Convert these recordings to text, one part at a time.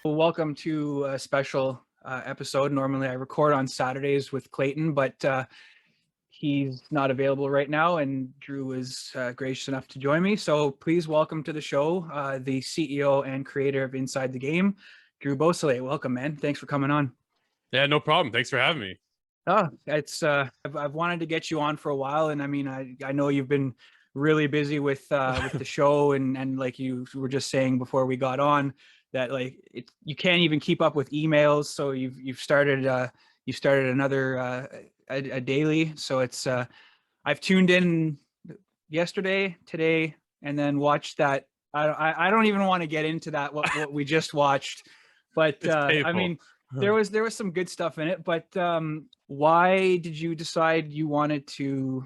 Well, welcome to a special episode. Normally I record on Saturdays with Clayton, but he's not available right now, and Drew is gracious enough to join me. So please welcome to the show the CEO and creator of Inside the Game, Drew Beausoleil. Welcome, man. Thanks for coming on. Yeah, no problem. Thanks for having me. Oh, it's I've wanted to get you on for a while, and I mean I know you've been really busy with the show, and like you were just saying before we got on, that like you can't even keep up with emails. So you've started another a daily. So it's I've tuned in yesterday, today, and then watched that. I don't even want to get into that what we just watched, but I mean there was some good stuff in it. But why did you decide you wanted to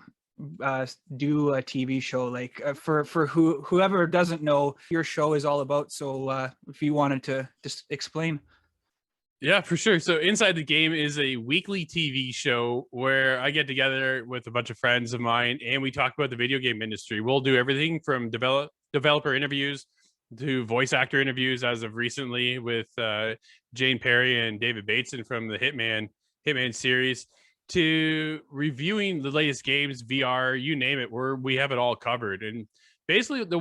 do a TV show? Like for whoever doesn't know, your show is all about. So if you wanted to just explain. Yeah, for sure. So Inside the Game is a weekly TV show where I get together with a bunch of friends of mine and we talk about the video game industry. We'll do everything from developer interviews to voice actor interviews, as of recently with Jane Perry and David Bateson from the Hitman series, to reviewing the latest games, VR, you name it, we have it all covered. And basically the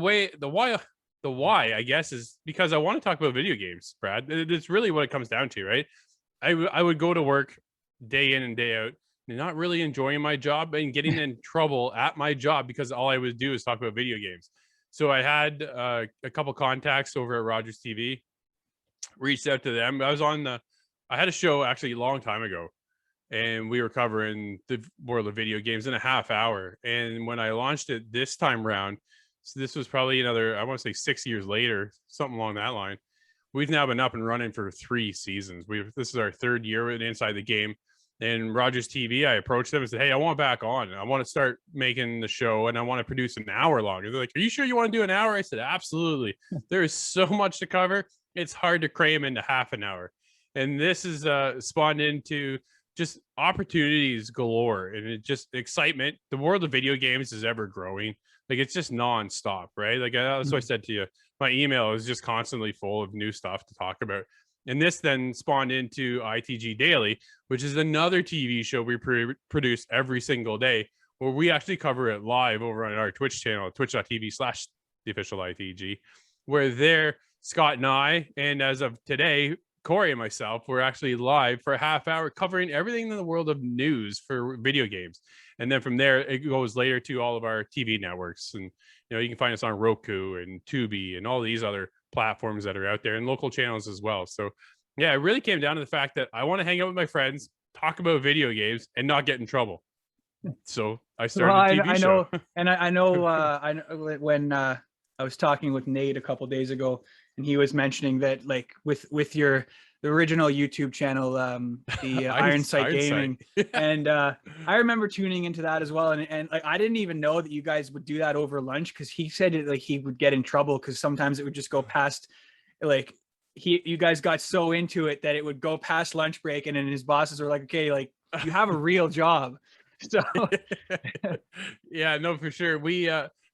why, I guess, is because I want to talk about video games, Brad. It's really what it comes down to, right? I would go to work day in and day out, not really enjoying my job and getting in trouble at my job because all I would do is talk about video games. So I had a couple contacts over at Rogers TV, reached out to them. I had a show actually a long time ago, and we were covering the world of video games in a half hour. And when I launched it this time around, so this was probably another, I want to say 6 years later, something along that line. We've now been up and running for 3 seasons. This is our third year with Inside the Game. And Rogers TV, I approached them and said, hey, I want back on. I want to start making the show and I want to produce an hour long. And they're like, are you sure you want to do an hour? I said, absolutely. There is so much to cover. It's hard to cram into half an hour. And this is spawned into just opportunities galore, and it just excitement. The world of video games is ever growing. Like, it's just nonstop, right? Like, that's what I said to you. My email is just constantly full of new stuff to talk about. And this then spawned into ITG Daily, which is another TV show we produce every single day, where we actually cover it live over on our Twitch channel, twitch.tv/theofficialITG, where there, Scott and I, and as of today, Corey and myself, we're actually live for a half hour covering everything in the world of news for video games. And then from there, it goes later to all of our TV networks. And, you can find us on Roku and Tubi and all these other platforms that are out there, and local channels as well. So yeah, it really came down to the fact that I want to hang out with my friends, talk about video games, and not get in trouble. So I started a TV show. I know when I was talking with Nate a couple of days ago, and he was mentioning that, like, with the original YouTube channel, the Iron Sight Gaming, and I remember tuning into that as well. And like, I didn't even know that you guys would do that over lunch, because he said it, like, he would get in trouble because sometimes it would just go past, like, you guys got so into it that it would go past lunch break, and then his bosses were like, okay, like, you have a real job. So yeah, no, for sure.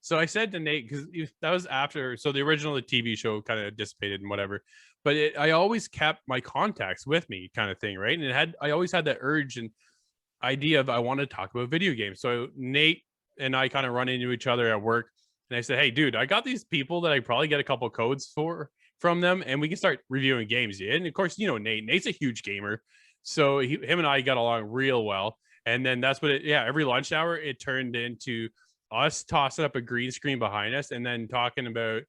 So I said to Nate, because that was after, so the original TV show kind of dissipated and whatever, but I always kept my contacts with me, kind of thing, right? And I always had that urge and idea of I wanted to talk about video games. So Nate and I kind of run into each other at work, and I said, hey, dude, I got these people that I probably get a couple codes from them, and we can start reviewing games. And of course, Nate's a huge gamer, so him and I got along real well. And then that's what every lunch hour, it turned into us tossing up a green screen behind us and then talking about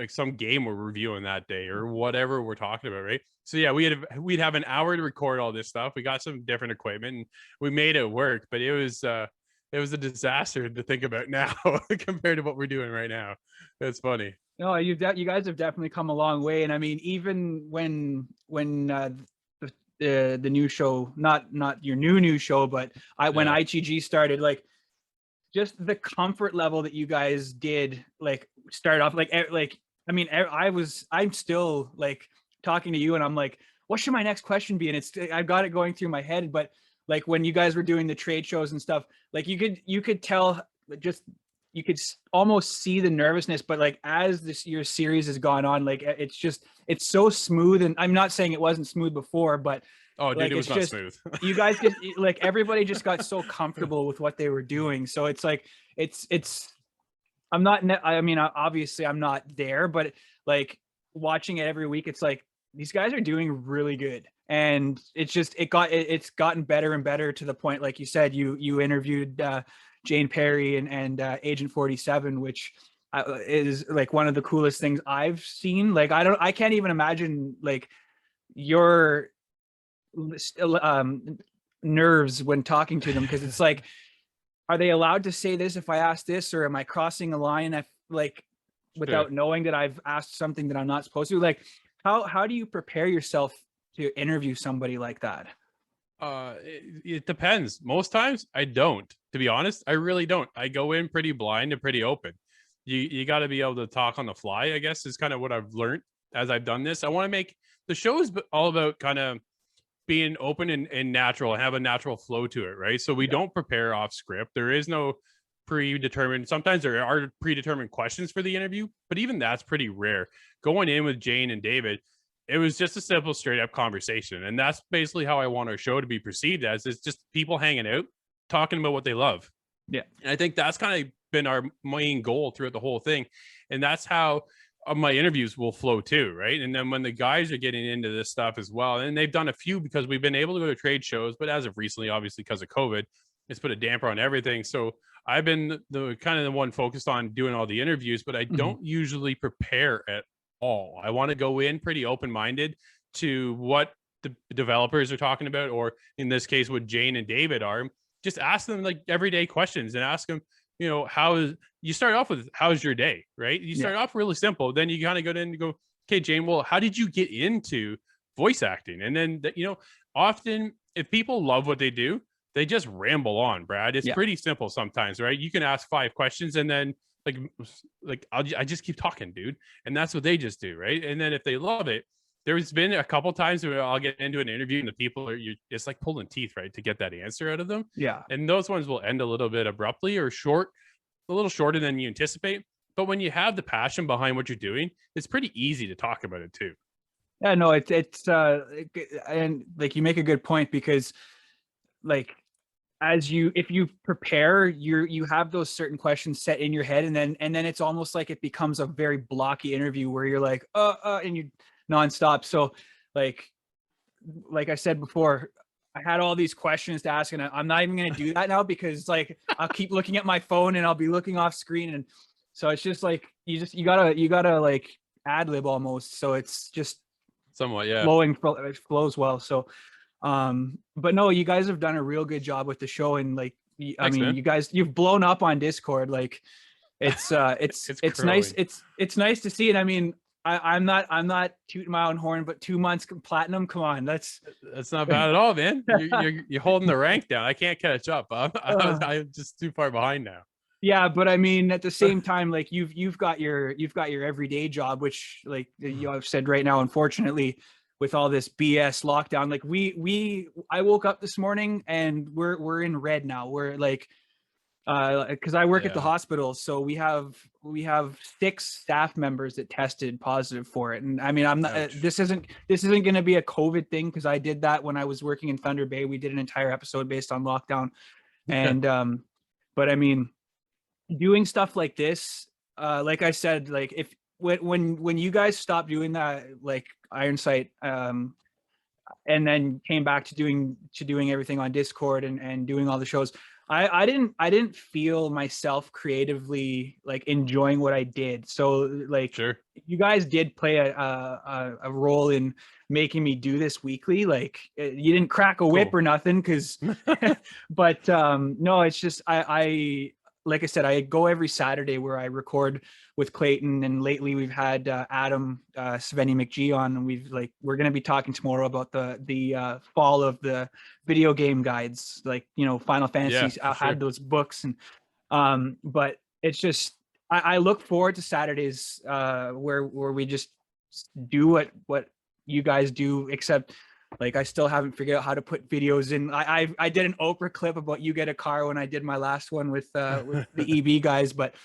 some game we're reviewing that day or whatever we're talking about, right? So yeah, we'd have an hour to record all this stuff. We got some different equipment and we made it work, but it was a disaster to think about now compared to what we're doing right now. That's funny. No, you guys have definitely come a long way. And I mean, even when the new show, not your new show, but when ITG started, like, just the comfort level that you guys did, like, start off, like I mean, I'm still, like, talking to you and I'm like, what should my next question be? And I've got it going through my head. But like, when you guys were doing the trade shows and stuff, like, you could tell just almost see the nervousness, but like as your series has gone on, like it's so smooth. And I'm not saying it wasn't smooth before, but Oh, dude, like it was it's not just smooth. you guys just like everybody just got so comfortable with what they were doing. So it's like it's I'm not I mean obviously I'm not there, but like watching it every week, it's like these guys are doing really good. And it's gotten better and better to the point, like you said, you interviewed Jane Perry and Agent 47, which is like one of the coolest things I've seen. Like I can't even imagine like your nerves when talking to them, because it's like, are they allowed to say this if I ask this, or am I crossing a line if like without knowing that I've asked something that I'm not supposed to? Like how do you prepare yourself to interview somebody like that? It depends. Most times I don't, to be honest. I really don't. I go in pretty blind and pretty open. You got to be able to talk on the fly, I guess, is kind of what I've learned as I've done this. I want to make the show is all about kind of being open and natural and have a natural flow to it, right? So we don't prepare off script. There is no predetermined. Sometimes there are predetermined questions for the interview, but even that's pretty rare. Going in with Jane and David, it was just a simple, straight up conversation, and that's basically how I want our show to be perceived as. It's just people hanging out, talking about what they love. Yeah, and I think that's kind of been our main goal throughout the whole thing, and that's how my interviews will flow too, right? And then when the guys are getting into this stuff as well, and they've done a few because we've been able to go to trade shows, but as of recently, obviously because of COVID, it's put a damper on everything. So I've been the kind of the one focused on doing all the interviews, but I don't usually prepare at all. I want to go in pretty open-minded to what the developers are talking about, or in this case, what Jane and David are. Just ask them like everyday questions and ask them, you start off with, how's your day, right? You start off really simple. Then you kind of go in and go, okay, Jane, well, how did you get into voice acting? And then, often if people love what they do, they just ramble on, Brad. It's pretty simple sometimes, right? You can ask 5 questions and then I just keep talking, dude. And that's what they just do, right? And then if they love it, there's been a couple times where I'll get into an interview and the people it's like pulling teeth, right, to get that answer out of them. Yeah. And those ones will end a little bit abruptly or a little shorter than you anticipate. But when you have the passion behind what you're doing, it's pretty easy to talk about it too. Yeah, no, it's and like you make a good point, because like if you prepare, you have those certain questions set in your head, and then it's almost like it becomes a very blocky interview where you're like and you nonstop. So like I said before, I had all these questions to ask, and I'm not even going to do that now, because like I'll keep looking at my phone and I'll be looking off screen, and so it's just like you gotta like ad lib almost, so it's just somewhat it flows well. So but no, you guys have done a real good job with the show, and like Thanks, man. you guys, you've blown up on Discord. Like it's nice. It's nice to see it. I mean, I'm not tooting my own horn, but 2 months platinum. Come on, that's not bad at all, man. You're holding the rank down. I can't catch up. I'm just too far behind now. Yeah, but I mean, at the same time, like you've got your everyday job, which like I've said right now, unfortunately, with all this BS lockdown, like I woke up this morning and we're in red now. We're like, because I work at the hospital, so we have 6 staff members that tested positive for it. And I mean, I'm not. This isn't going to be a COVID thing, because I did that when I was working in Thunder Bay. We did an entire episode based on lockdown, and but I mean, doing stuff like this, like I said, like if when you guys stopped doing that, like Iron Sight, and then came back to doing everything on Discord and doing all the shows, I didn't feel myself creatively like enjoying what I did. So like you guys did play a role in making me do this weekly. Like you didn't crack a whip or nothing, because but no, it's just I like I said, I go every Saturday where I record with Clayton, and lately we've had Adam Sveni McGee on, and we're going to be talking tomorrow about the fall of the video game guides, like Final Fantasy. I had those books, and but it's just I look forward to Saturdays where we just do what you guys do, except like I still haven't figured out how to put videos in. I did an Oprah clip about you get a car when I did my last one with the EB guys, but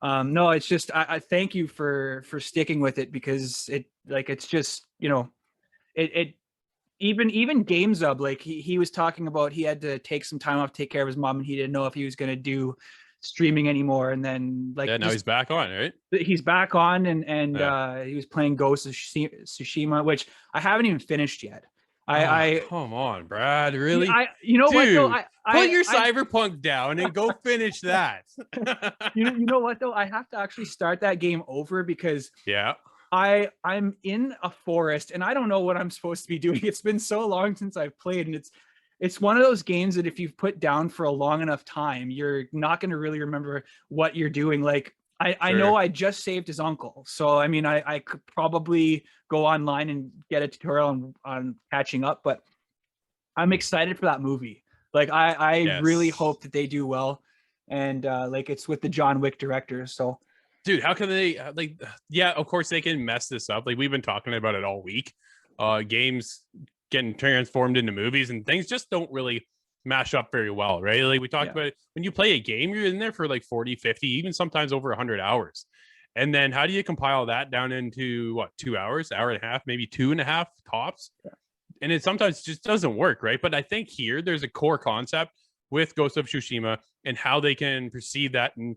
no, it's just I thank you for sticking with it, because it's just, it even Games Up, like he was talking about he had to take some time off, take care of his mom, and he didn't know if he was going to do streaming anymore. And then like now he's back on, right? He's back on, and Yeah. he was playing Ghost of Tsushima, which I haven't even finished yet. Come on, Brad, really? You know what though? Dude, put your Cyberpunk down and go finish that. You know what though? I have to actually start that game over, because yeah, I'm in a forest and I don't know what I'm supposed to be doing. It's been so long since I've played, and it's one of those games that if you've put down for a long enough time, you're not going to really remember what you're doing. Like I know I just saved his uncle, so I mean I could probably go online and get a tutorial on catching up, but I'm excited for that movie. Like I really hope that they do well, and like it's with the John Wick director, so. Dude, how can they yeah, of course they can mess this up. Like we've been talking about it all week. Games getting transformed into movies and things just don't really mash up very well, right? Like we talked about it, when you play a game, you're in there for like 40, 50, even sometimes over 100 hours. And then how do you compile that down into what, 2 hours, hour and a half, maybe 2.5 tops? Yeah. And it sometimes just doesn't work, right? But I think here there's a core concept with Ghost of Tsushima and how they can proceed that and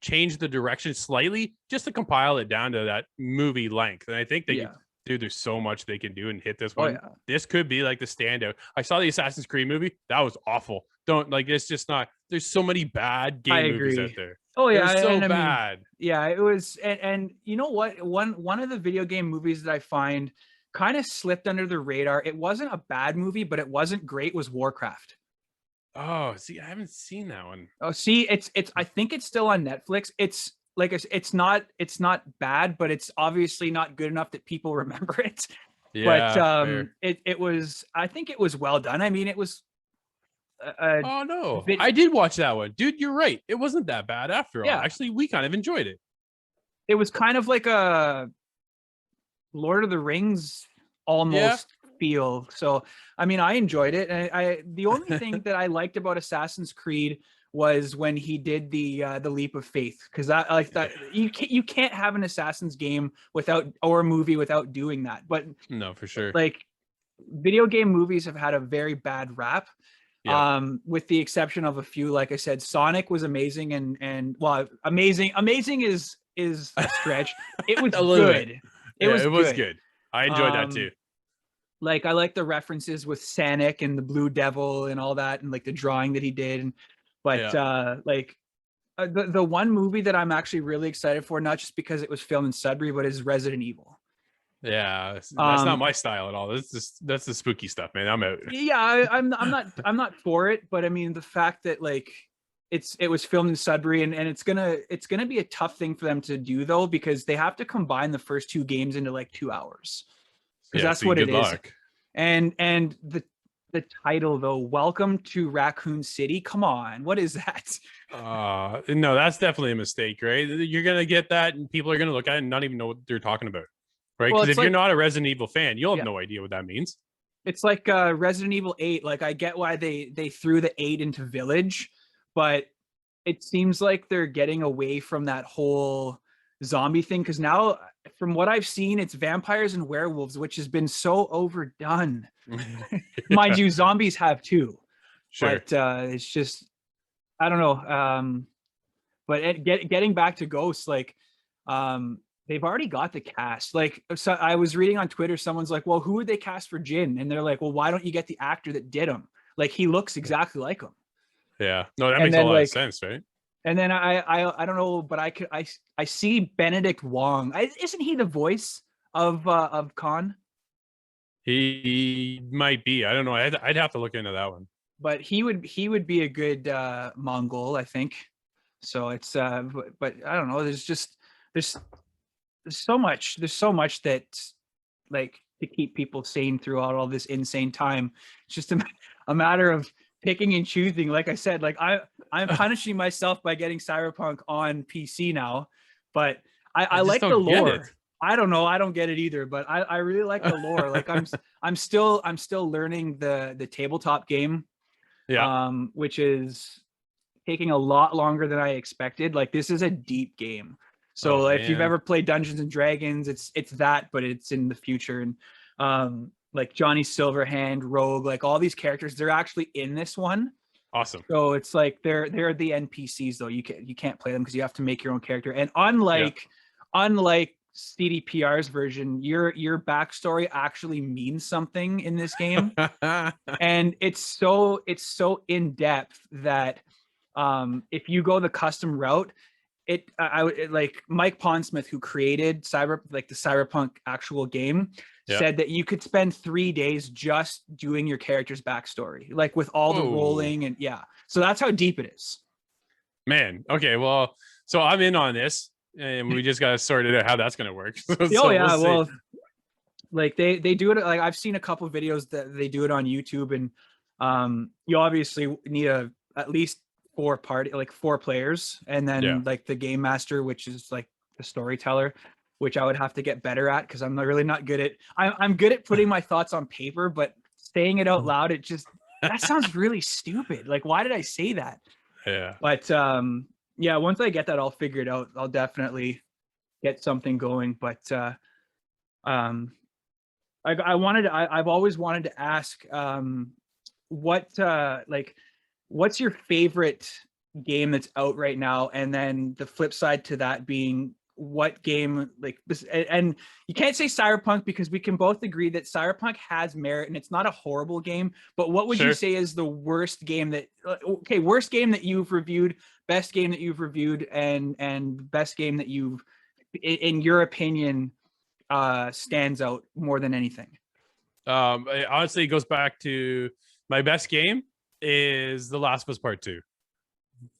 change the direction slightly just to compile it down to that movie length. And I think that dude, there's so much they can do and hit this one. This could be like the standout. I saw the Assassin's Creed movie. That was awful. Don't like, it's just not, there's so many bad game movies out there. Oh yeah. They're so bad. Yeah, it was. And you know what? One of the video game movies that I find kind of slipped under the radar. It wasn't a bad movie, but it wasn't great, was Warcraft. Oh, see, I haven't seen that one. Oh, see, it's I think it's still on Netflix. It's like it's not bad, but it's obviously not good enough that people remember it. Yeah, but it was, I think it was well done. I mean, it was oh no, I did watch that one, dude. You're right. It wasn't that bad after all. Actually, we kind of enjoyed it. It was kind of like a Lord of the Rings almost feel. So I mean, I enjoyed it. And the only thing that I liked about Assassin's Creed was when he did the leap of faith, because I like that you can't have an Assassin's game or a movie without doing that. But no, for sure, like video game movies have had a very bad rap. With the exception of a few. Like I said, Sonic was amazing, and well, amazing is a stretch. It was good. It was good. I enjoyed that too. Like I like the references with Sonic and the Blue Devil and all that, and like the drawing that he did. But the one movie that I'm actually really excited for, not just because it was filmed in Sudbury, but is Resident Evil. Yeah, that's not my style at all. That's the spooky stuff, man. I'm out. Yeah, I'm not for it, but I mean the fact that like it was filmed in Sudbury, and it's gonna be a tough thing for them to do though, because they have to combine the first two games into like 2 hours, because that's what it is. And the title though, Welcome to Raccoon City. Come on, what is that? No, that's definitely a mistake, right? You're gonna get that, and people are gonna look at it and not even know what they're talking about, right? Because if you're not a Resident Evil fan, you'll have no idea what that means. It's like Resident Evil 8. Like I get why they threw the 8 into Village, but it seems like they're getting away from that whole zombie thing, because now, from what I've seen, it's vampires and werewolves, which has been so overdone. Mind you, zombies have too. Sure. But it's just, I don't know. But getting back to Ghosts, like they've already got the cast. Like, so I was reading on Twitter, someone's like, well, who would they cast for Jin? And they're like, well, why don't you get the actor that did him? Like, he looks exactly like him. Yeah, no, that makes a lot of sense, right? And then I don't know, but I see Benedict Wong. Isn't he the voice of Khan? He might be. I don't know. I'd have to look into that one. But he would be a good Mongol, I think. So it's but I don't know. There's so much that like to keep people sane throughout all this insane time. It's just a matter of picking and choosing. Like I said, like I'm punishing myself by getting Cyberpunk on PC now, but I like the lore. I don't know. I don't get it either, but I really like the lore. Like I'm still learning the tabletop game, Yeah. which is taking a lot longer than I expected. Like this is a deep game. Oh So if you've man. ever played Dungeons and Dragons, it's that, but it's in the future. And like Johnny Silverhand, Rogue, like all these characters, they're actually in this one. Awesome. So it's like they're the NPCs though. You can't play them because you have to make your own character. And Yeah. unlike CDPR's version, your backstory actually means something in this game. And it's so in depth that if you go the custom route, like Mike Pondsmith, who created the Cyberpunk actual game, Yeah. said that you could spend 3 days just doing your character's backstory, like with all the Whoa. rolling. And yeah, so that's how deep it is. Man. Okay. Well, so I'm in on this, and we just gotta sort it out how that's gonna work. So Oh yeah, we'll see. well, like they do it. Like I've seen a couple of videos that they do it on YouTube, and you obviously need at least four players, and Yeah. then like the game master, which is like the storyteller, which I would have to get better at because I'm really not good at. I'm good at putting my thoughts on paper, but saying it out loud, that sounds really stupid. Like, why did I say that? Yeah. But yeah, once I get that all figured out, I'll definitely get something going. But um, I've always wanted to ask, what's your favorite game that's out right now? And then the flip side to that being what game, and you can't say Cyberpunk because we can both agree that Cyberpunk has merit and it's not a horrible game, but what would you Sure. say is the worst game worst game that you've reviewed, best game that you've reviewed, and best game that you've, in your opinion, stands out more than anything? Honestly, it goes back to my best game is The Last of Us Part 2.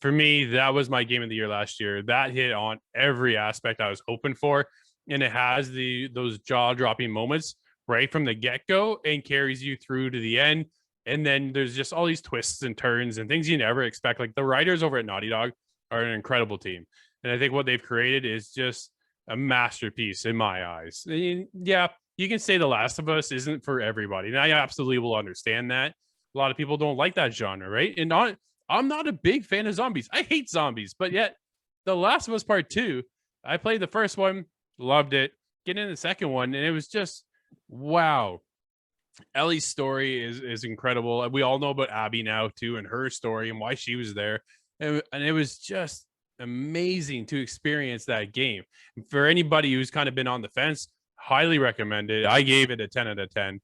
For me, that was my game of the year last year. That hit on every aspect I was hoping for, and it has those jaw-dropping moments right from the get-go and carries you through to the end. And then there's just all these twists and turns and things you never expect. Like the writers over at Naughty Dog are an incredible team, and I think what they've created is just a masterpiece in my eyes. And yeah, you can say The Last of Us isn't for everybody, and I absolutely will understand that. A lot of people don't like that genre, right? And I'm not a big fan of zombies. I hate zombies, but yet The Last of Us Part 2, I played the first one, loved it. Get in the second one, and it was just wow. Ellie's story is incredible. We all know about Abby now too, and her story and why she was there. And it was just amazing to experience that game. For anybody who's kind of been on the fence, highly recommend it. I gave it a 10 out of 10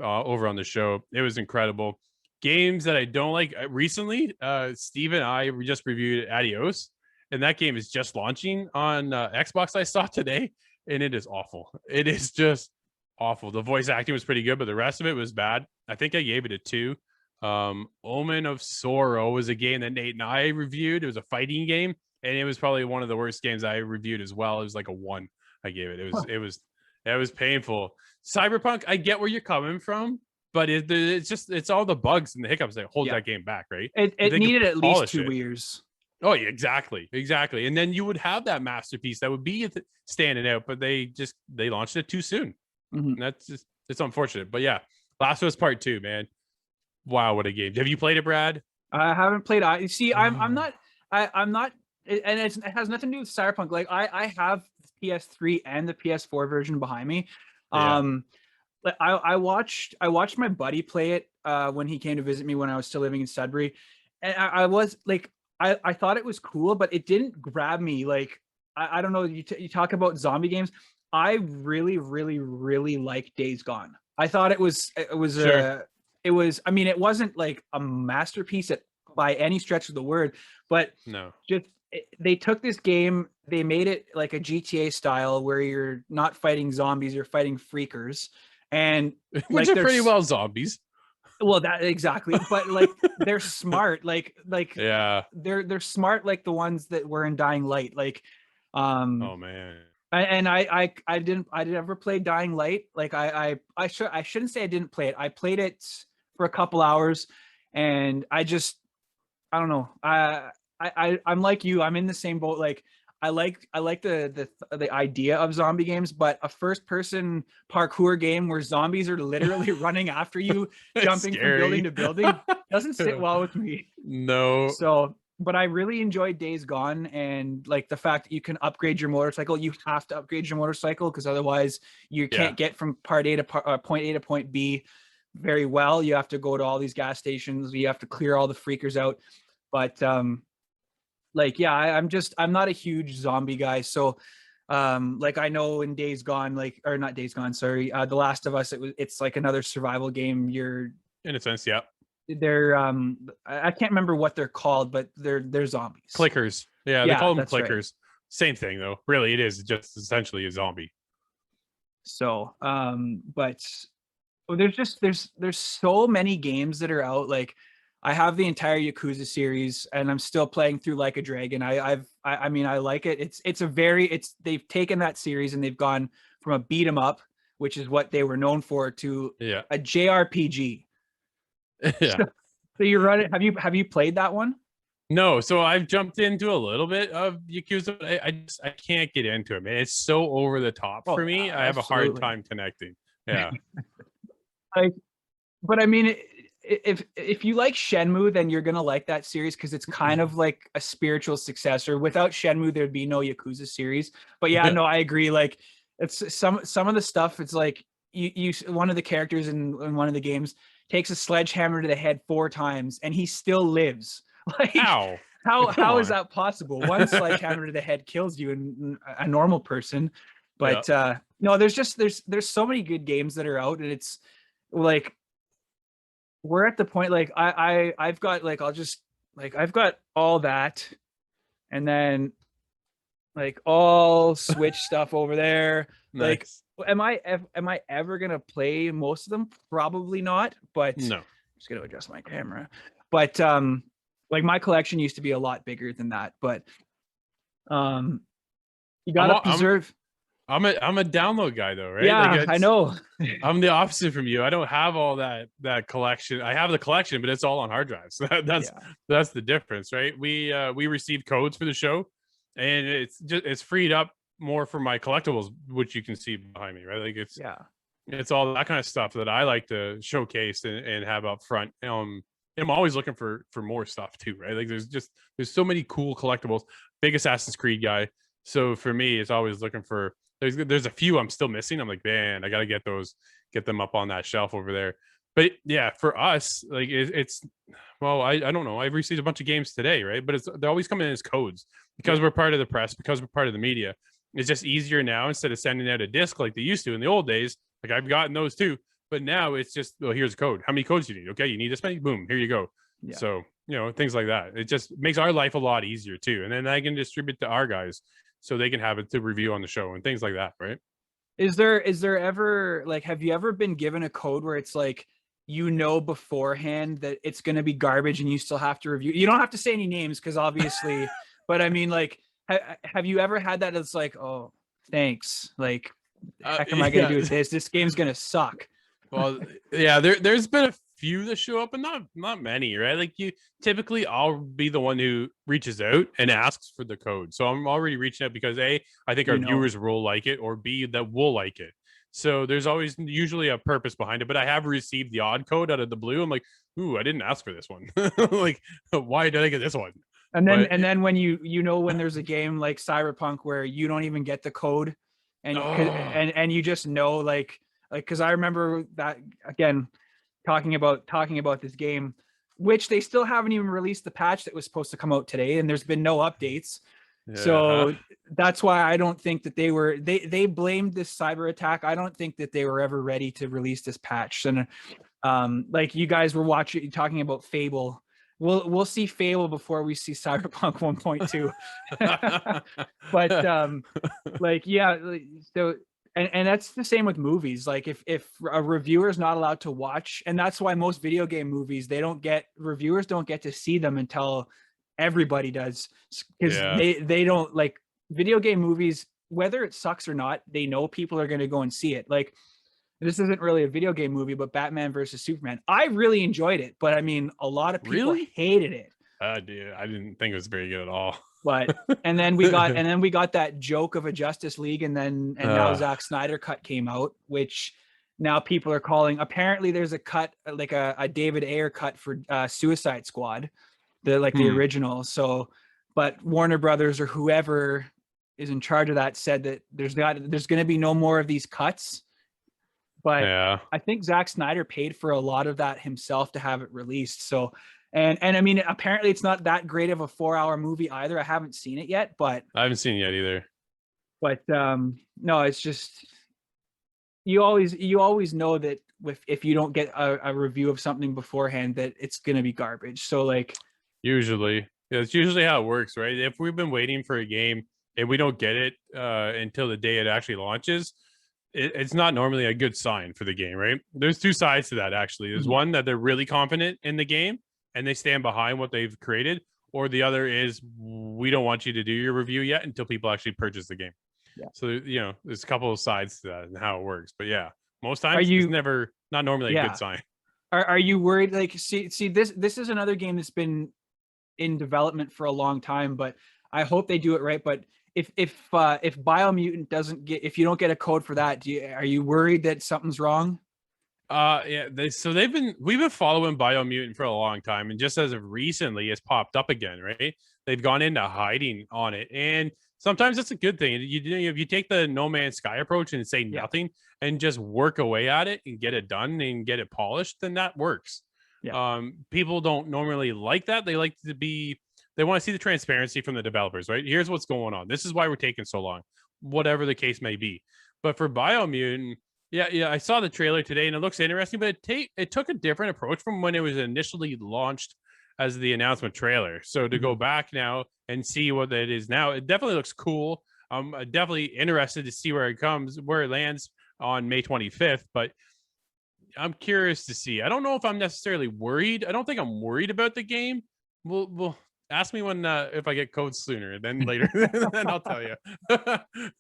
over on the show. It was incredible. Games that I don't like recently, Steve and I just reviewed Adios, and that game is just launching on Xbox. I saw today, and it is awful. It is just awful. The voice acting was pretty good, but the rest of it was bad. I think I gave it a 2. Omen of Sorrow was a game that Nate and I reviewed. It was a fighting game, and it was probably one of the worst games I reviewed as well. It was like a 1. I gave it. It was painful. Cyberpunk, I get where you're coming from, but it's all the bugs and the hiccups that hold that game back, right? It needed at least 2 years. Oh, yeah, exactly. And then you would have that masterpiece that would be standing out, but they launched it too soon. Mm-hmm. And it's unfortunate. But yeah, Last of Us Part 2, man. Wow, what a game. Have you played it, Brad? I haven't played. I'm not, and it has nothing to do with Cyberpunk. Like I have the PS3 and the PS4 version behind me. Yeah. I watched my buddy play it when he came to visit me when I was still living in Sudbury, and I was like, I thought it was cool, but it didn't grab me. Like I don't know. You talk about zombie games. I really, really, really like Days Gone. I thought it was Sure. I mean, it wasn't like a masterpiece by any stretch of the word, but No. they took this game, they made it like a GTA style where you're not fighting zombies, you're fighting freakers. And which are pretty well zombies. Well, that exactly, but like they're smart, like yeah, they're smart, like the ones that were in Dying Light. Like oh man. I didn't ever play Dying Light. Like I shouldn't say I didn't play it. I played it for a couple hours, and I don't know. I'm like you. I'm in the same boat. Like I like the idea of zombie games, but a first person parkour game where zombies are literally running after you, It's jumping from building scary. to building doesn't sit well with me. No. So, but I really enjoyed Days Gone, and like the fact that you can upgrade your motorcycle. You have to upgrade your motorcycle because otherwise you can't get from point A to point B very well. You have to go to all these gas stations. You have to clear all the freakers out. But like, yeah, I'm not a huge zombie guy. So like I know in Days Gone, like, or not Days Gone, sorry, The Last of Us, it's like another survival game. You're In a sense, yeah. they're I can't remember what they're called, but they're zombies. Clickers. Yeah, they call them clickers. Right. Same thing though. Really, it is just essentially a zombie. So but there's so many games that are out. Like I have the entire Yakuza series and I'm still playing through Like a Dragon. I mean I like it. They've taken that series and they've gone from a beat 'em up, which is what they were known for, to a JRPG. Yeah. So you run it. Have you played that one? No, so I've jumped into a little bit of Yakuza. But I can't get into it, man. It's so over the top for me. I have a hard time connecting. Yeah. Like, but I mean, if you like Shenmue, then you're gonna like that series because it's kind of like a spiritual successor. Without Shenmue, there'd be no Yakuza series. But yeah, no, I agree. Like, it's some of the stuff. It's like you one of the characters in one of the games takes a sledgehammer to the head 4 times and he still lives. Like, how is that possible? One sledgehammer to the head kills you in a normal person. But no, there's so many good games that are out, and it's like we're at the point, like I've got like I've got all that, and then like all Switch stuff over there. Nice. Like, am I ever gonna play most of them? Probably not. But no, I'm just gonna adjust my camera. But like my collection used to be a lot bigger than that. But you gotta preserve. I'm a download guy though, right? Yeah, like I know. I'm the opposite from you. I don't have all that collection. I have the collection, but it's all on hard drives. That's the difference, right? We received codes for the show, and it's freed up more for my collectibles, which you can see behind me, right? Like it's all that kind of stuff that I like to showcase and have up front. I'm always looking for more stuff too, right? Like there's so many cool collectibles. Big Assassin's Creed guy. So for me, it's always looking for, there's a few I'm still missing. I'm like, man, I got to get them up on that shelf over there. But yeah, for us, like it's well, I don't know. I've received a bunch of games today, right? But they always come in as codes because we're part of the press, because we're part of the media. It's just easier now, instead of sending out a disc like they used to in the old days. Like I've gotten those too, but now it's just, well, here's a code. How many codes do you need? Okay, you need this many. Boom, here you go. Yeah. So things like that. It just makes our life a lot easier too, and then I can distribute to our guys so they can have it to review on the show and things like that, right? Is there ever, like, have you ever been given a code where it's like, beforehand that it's going to be garbage and you still have to review? You don't have to say any names because obviously, but I mean, like, have you ever had that? It's like, oh, thanks. Like, heck am I going to do with this? This game's going to suck. Well, yeah, there's been a few that show up, but not many, right? Like typically I'll be the one who reaches out and asks for the code. So I'm already reaching out because A, I think our viewers will like it, or B, that we'll like it. So there's always usually a purpose behind it, but I have received the odd code out of the blue. I'm like, ooh, I didn't ask for this one. Like, why did I get this one? And then when when there's a game like Cyberpunk where you don't even get the code, and you just know, like because I remember that, again, talking about this game, which they still haven't even released the patch that was supposed to come out today, and there's been no updates. Yeah. So that's why I don't think that they blamed this cyber attack. I don't think that they were ever ready to release this patch. And like you guys were talking about Fable. We'll see Fable before we see Cyberpunk 1.2. But like, yeah, so and that's the same with movies. Like if a reviewer is not allowed to watch, and that's why most video game movies, reviewers don't get to see them until everybody does, because they don't, like, video game movies, whether it sucks or not, they know people are going to go and see it. Like, this isn't really a video game movie, but Batman versus Superman, I really enjoyed it, but I mean, a lot of people hated it. Dude, I didn't think it was very good at all. But and then we got that joke of a Justice League, and now Zack Snyder cut came out, which now people are calling. Apparently, there's a cut, like a David Ayer cut for Suicide Squad, the original. So, but Warner Brothers or whoever is in charge of that said that there's going to be no more of these cuts. But yeah, I think Zack Snyder paid for a lot of that himself to have it released. So, and I mean, apparently it's not that great of a 4-hour movie either. I haven't seen it yet, but I haven't seen it yet either. But no, it's just you always know that if you don't get a review of something beforehand, that it's gonna be garbage. So like Usually, yeah, it's usually how it works, right? If we've been waiting for a game and we don't get it until the day it actually launches, it's not normally a good sign for the game, right? There's two sides to that, actually. There's one that they're really confident in the game and they stand behind what they've created, or the other is we don't want you to do your review yet until people actually purchase the game. Yeah. So, there's a couple of sides to that and how it works. But yeah, most times it's not normally a good sign. Are you worried? Like, see, this is another game that's been in development for a long time, but I hope they do it right. But if Biomutant if you don't get a code for that, are you worried that something's wrong? Yeah, we've been following Biomutant for a long time, and just as of recently, it's popped up again, right? They've gone into hiding on it, and sometimes that's a good thing. If you take the No Man's Sky approach and say nothing and just work away at it and get it done and get it polished, then that works. Yeah. People don't normally like that. They want to see the transparency from the developers, right? Here's what's going on. This is why we're taking so long, whatever the case may be. But for Biomutant, yeah, I saw the trailer today and it looks interesting, but it took a different approach from when it was initially launched as the announcement trailer. So to go back now and see what it is now, it definitely looks cool. I'm definitely interested to see where it lands on May 25th, but I'm curious to see. I don't know if I'm necessarily worried. I don't think I'm worried about the game. We'll ask me when if I get codes sooner, then later, then I'll tell you.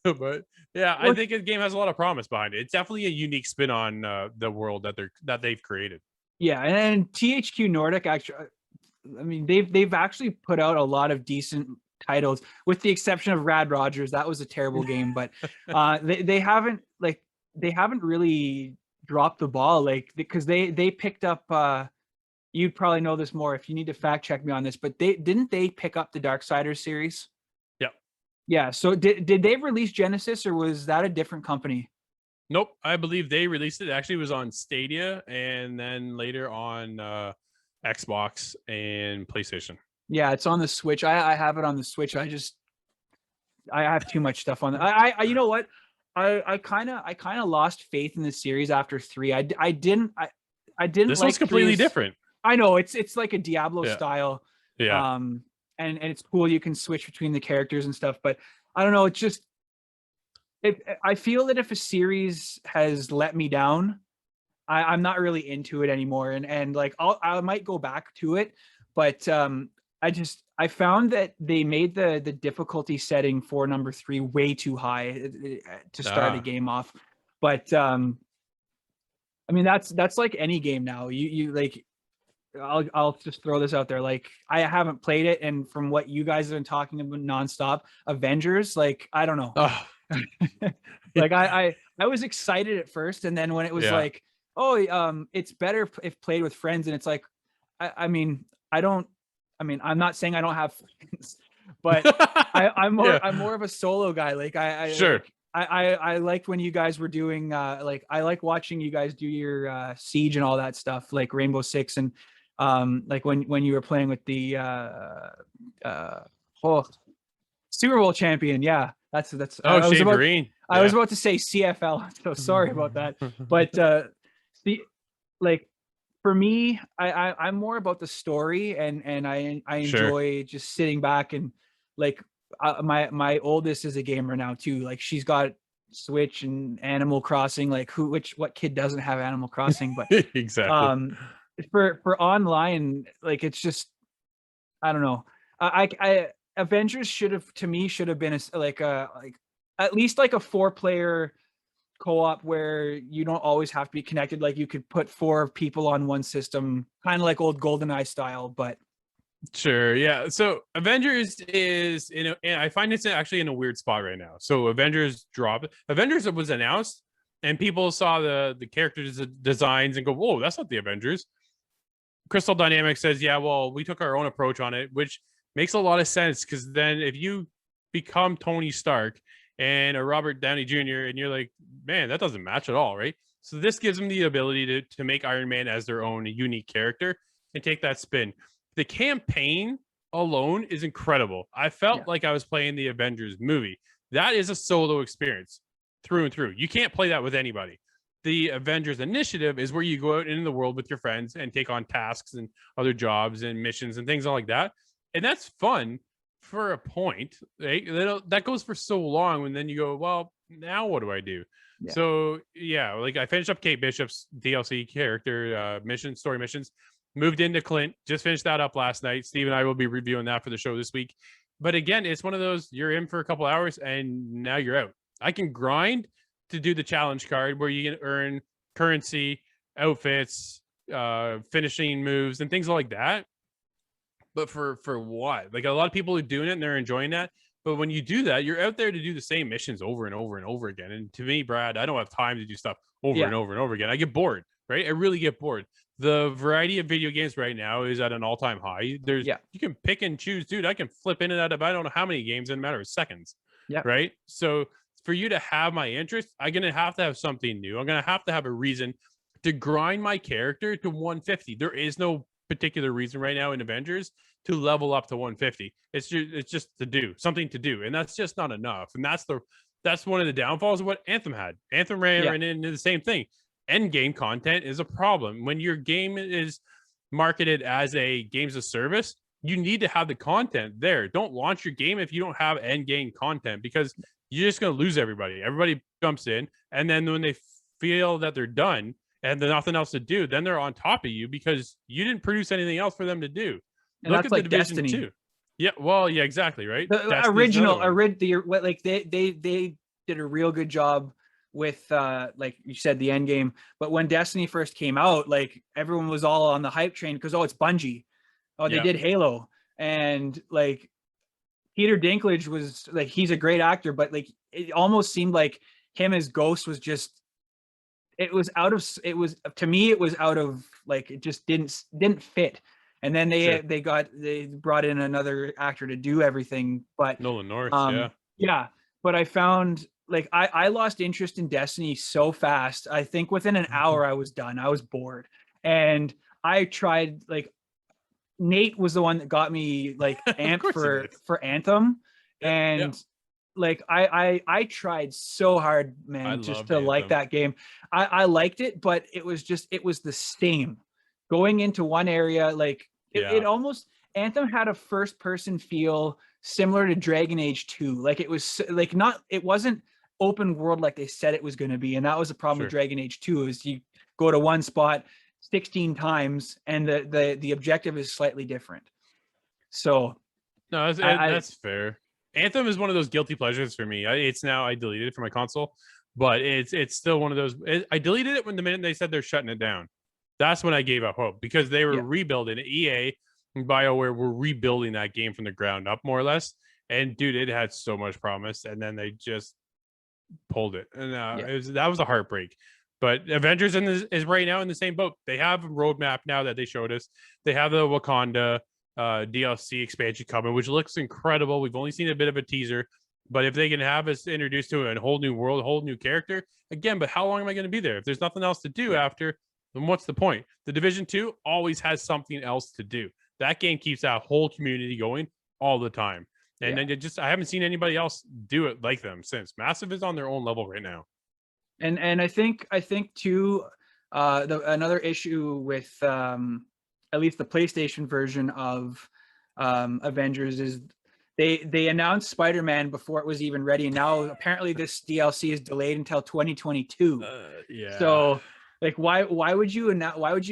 But yeah, I think the game has a lot of promise behind it. It's definitely a unique spin on the world that they've created. Yeah, and THQ Nordic actually, I mean, they've actually put out a lot of decent titles, with the exception of Rad Rogers. That was a terrible game, but they haven't really dropped the ball, like, because they picked up. You'd probably know this more if you need to fact check me on this, but they pick up the Darksiders series? Yep. Yeah. So did they release Genesis, or was that a different company? Nope. I believe they released it. Actually, it was on Stadia and then later on Xbox and PlayStation. Yeah, it's on the Switch. I have it on the Switch. I have too much stuff on it. I you know what? I kind of lost faith in the series after 3. I didn't. This one's completely different. I know it's like a Diablo style. Yeah. And it's cool. You can switch between the characters and stuff, but I don't know. It's just, I feel that if a series has let me down, I'm not really into it anymore. And like, I might go back to it, but I found that they made the difficulty setting for number 3 way too high to start a game off. But I mean, that's like any game now. You like, I'll just throw this out there. Like, I haven't played it, and from what you guys have been talking about nonstop, Avengers, like, I don't know. Like, I was excited at first, and then when it was like, it's better if played with friends, and it's like, I'm not saying I don't have friends, but I'm more of a solo guy. Like, sure. I liked when you guys were doing like, I like watching you guys do your Siege and all that stuff, like Rainbow Six, and like when you were playing with the Super Bowl champion. Yeah, that's Shane Green. I was about to say CFL, so sorry about that. But like, for me, I'm more about the story, and I enjoy just sitting back and like, my oldest is a gamer now too. Like, she's got Switch and Animal Crossing. Like, what kid doesn't have Animal Crossing? But exactly. For online, like, it's just, I don't know. Avengers should have been at least like a 4-player co-op where you don't always have to be connected. Like, you could put 4 people on one system, kind of like old GoldenEye style, but Sure. Yeah. So Avengers is and I find it's actually in a weird spot right now. So Avengers dropped. Avengers was announced, and people saw the characters designs and go, "Whoa, that's not the Avengers." Crystal Dynamics says, "Yeah, well, we took our own approach on it," which makes a lot of sense because then if you become Tony Stark and a Robert Downey Jr. and you're like, man, that doesn't match at all, right? So this gives them the ability to make Iron Man as their own unique character and take that spin. The campaign alone is incredible. I felt like I was playing the Avengers movie. That is a solo experience through and through. You can't play that with anybody. The Avengers Initiative is where you go out into the world with your friends and take on tasks and other jobs and missions and things like that. And that's fun for a point, right? That goes for so long, and then you go, well, now what do I do? Yeah. So yeah, like I finished up Kate Bishop's DLC character story missions, moved into Clint, just finished that up last night. Steve and I will be reviewing that for the show this week. But again, it's one of those, you're in for a couple hours and now you're out. I can grind to do the challenge card where you can earn currency, outfits, finishing moves, and things like that. But for what? Like a lot of people are doing it and they're enjoying that. But when you do that, you're out there to do the same missions over and over and over again. And to me, Brad, I don't have time to do stuff over and over and over again. I get bored, right? I really get bored. The variety of video games right now is at an all-time high. You can pick and choose, dude. I can flip in and out of I don't know how many games in a matter of seconds. Yeah. Right. So for you to have my interest, I'm gonna have to have something new. I'm gonna have to have a reason to grind my character to 150. There is no particular reason right now in Avengers to level up to 150. It's just to do something to do, and that's just not enough. And that's one of the downfalls of what Anthem had. Anthem ran into the same thing. End game content is a problem when your game is marketed as a games of service. You need to have the content there. Don't launch your game if you don't have end game content, because you're just going to lose everybody. Everybody jumps in, and then when they feel that they're done and there's nothing else to do, then they're on top of you because you didn't produce anything else for them to do. And look at like the Division Destiny 2. Yeah, well, yeah, exactly, right. The original, like they did a real good job with like you said, the end game. But when Destiny first came out, like everyone was all on the hype train because it's Bungie. They did Halo, and like Peter Dinklage was like, he's a great actor, but like it almost seemed like him as Ghost was just, it was out of like, it just didn't fit. And then they brought in another actor to do everything, but Nolan North, but I found like I lost interest in Destiny so fast. I think within an hour I was done. I was bored, and I tried, like Nate was the one that got me like amped for Anthem, and like I tried so hard, man, just to like that game. I liked it, but it was the same. Going into one area, like it almost, Anthem had a first person feel similar to Dragon Age 2. Like it was like it wasn't open world like they said it was going to be, and that was the problem with Dragon Age 2 is you go to one spot 16 times and the objective is slightly different. So no, that's fair. Anthem is one of those guilty pleasures for me. It's now, I deleted it from my console, but it's still one of those. I deleted it when the minute they said they're shutting it down. That's when I gave up hope, because they were rebuilding it. EA and BioWare were rebuilding that game from the ground up, more or less. And dude, it had so much promise, and then they just pulled it, and that was a heartbreak. But Avengers is right now in the same boat. They have a roadmap now that they showed us. They have the Wakanda DLC expansion coming, which looks incredible. We've only seen a bit of a teaser, but if they can have us introduced to a whole new world, a whole new character, again, but how long am I going to be there? If there's nothing else to do after, then what's the point? The Division 2 always has something else to do. That game keeps that whole community going all the time. And then I haven't seen anybody else do it like them since. Massive is on their own level right now. And I think too, another issue with at least the PlayStation version of Avengers is they announced Spider-Man before it was even ready, and now apparently this DLC is delayed until 2022. So like why would you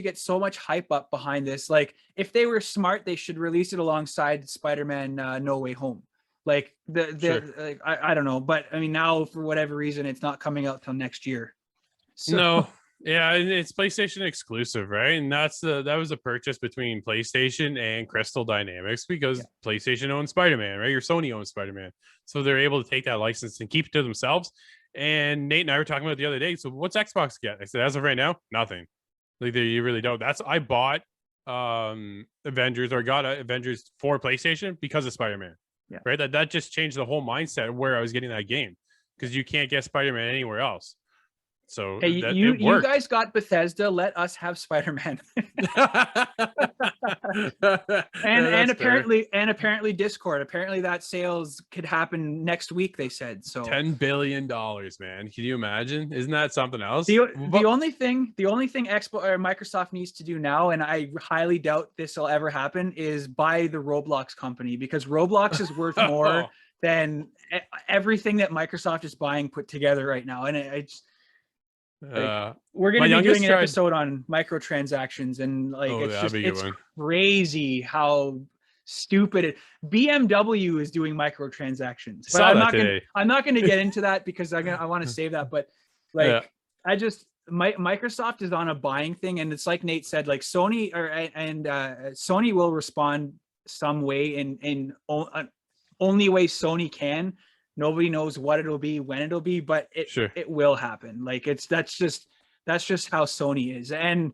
get so much hype up behind this? Like if they were smart, they should release it alongside Spider-Man No Way Home. Like I don't know, but I mean, now for whatever reason it's not coming out till next year. So. No, Yeah, and it's PlayStation exclusive, right? And that was a purchase between PlayStation and Crystal Dynamics because PlayStation owns Spider-Man, right? Your Sony owns Spider-Man. So they're able to take that license and keep it to themselves. And Nate and I were talking about it the other day. So what's Xbox get? I said, as of right now, nothing. Like you really don't. I bought Avengers or got Avengers for PlayStation because of Spider-Man. Yeah. Right. That just changed the whole mindset of where I was getting that game because you can't get Spider-Man anywhere else. So hey, you guys got Bethesda. Let us have Spider-Man. and apparently Discord. Apparently that sales could happen next week. They said so. $10 billion, man. Can you imagine? Isn't that something else? The only thing Microsoft needs to do now, and I highly doubt this will ever happen, is buy the Roblox company, because Roblox is worth more than everything that Microsoft is buying put together right now. And we're going to be doing an episode on microtransactions, and it's crazy how stupid BMW is doing microtransactions. But I'm not going to get into that because I want to save that. But Microsoft is on a buying thing, and it's like Nate said, like Sony Sony will respond some way in only way Sony can. Nobody knows what it'll be, when it'll be, but it will happen. Like that's just how Sony is. And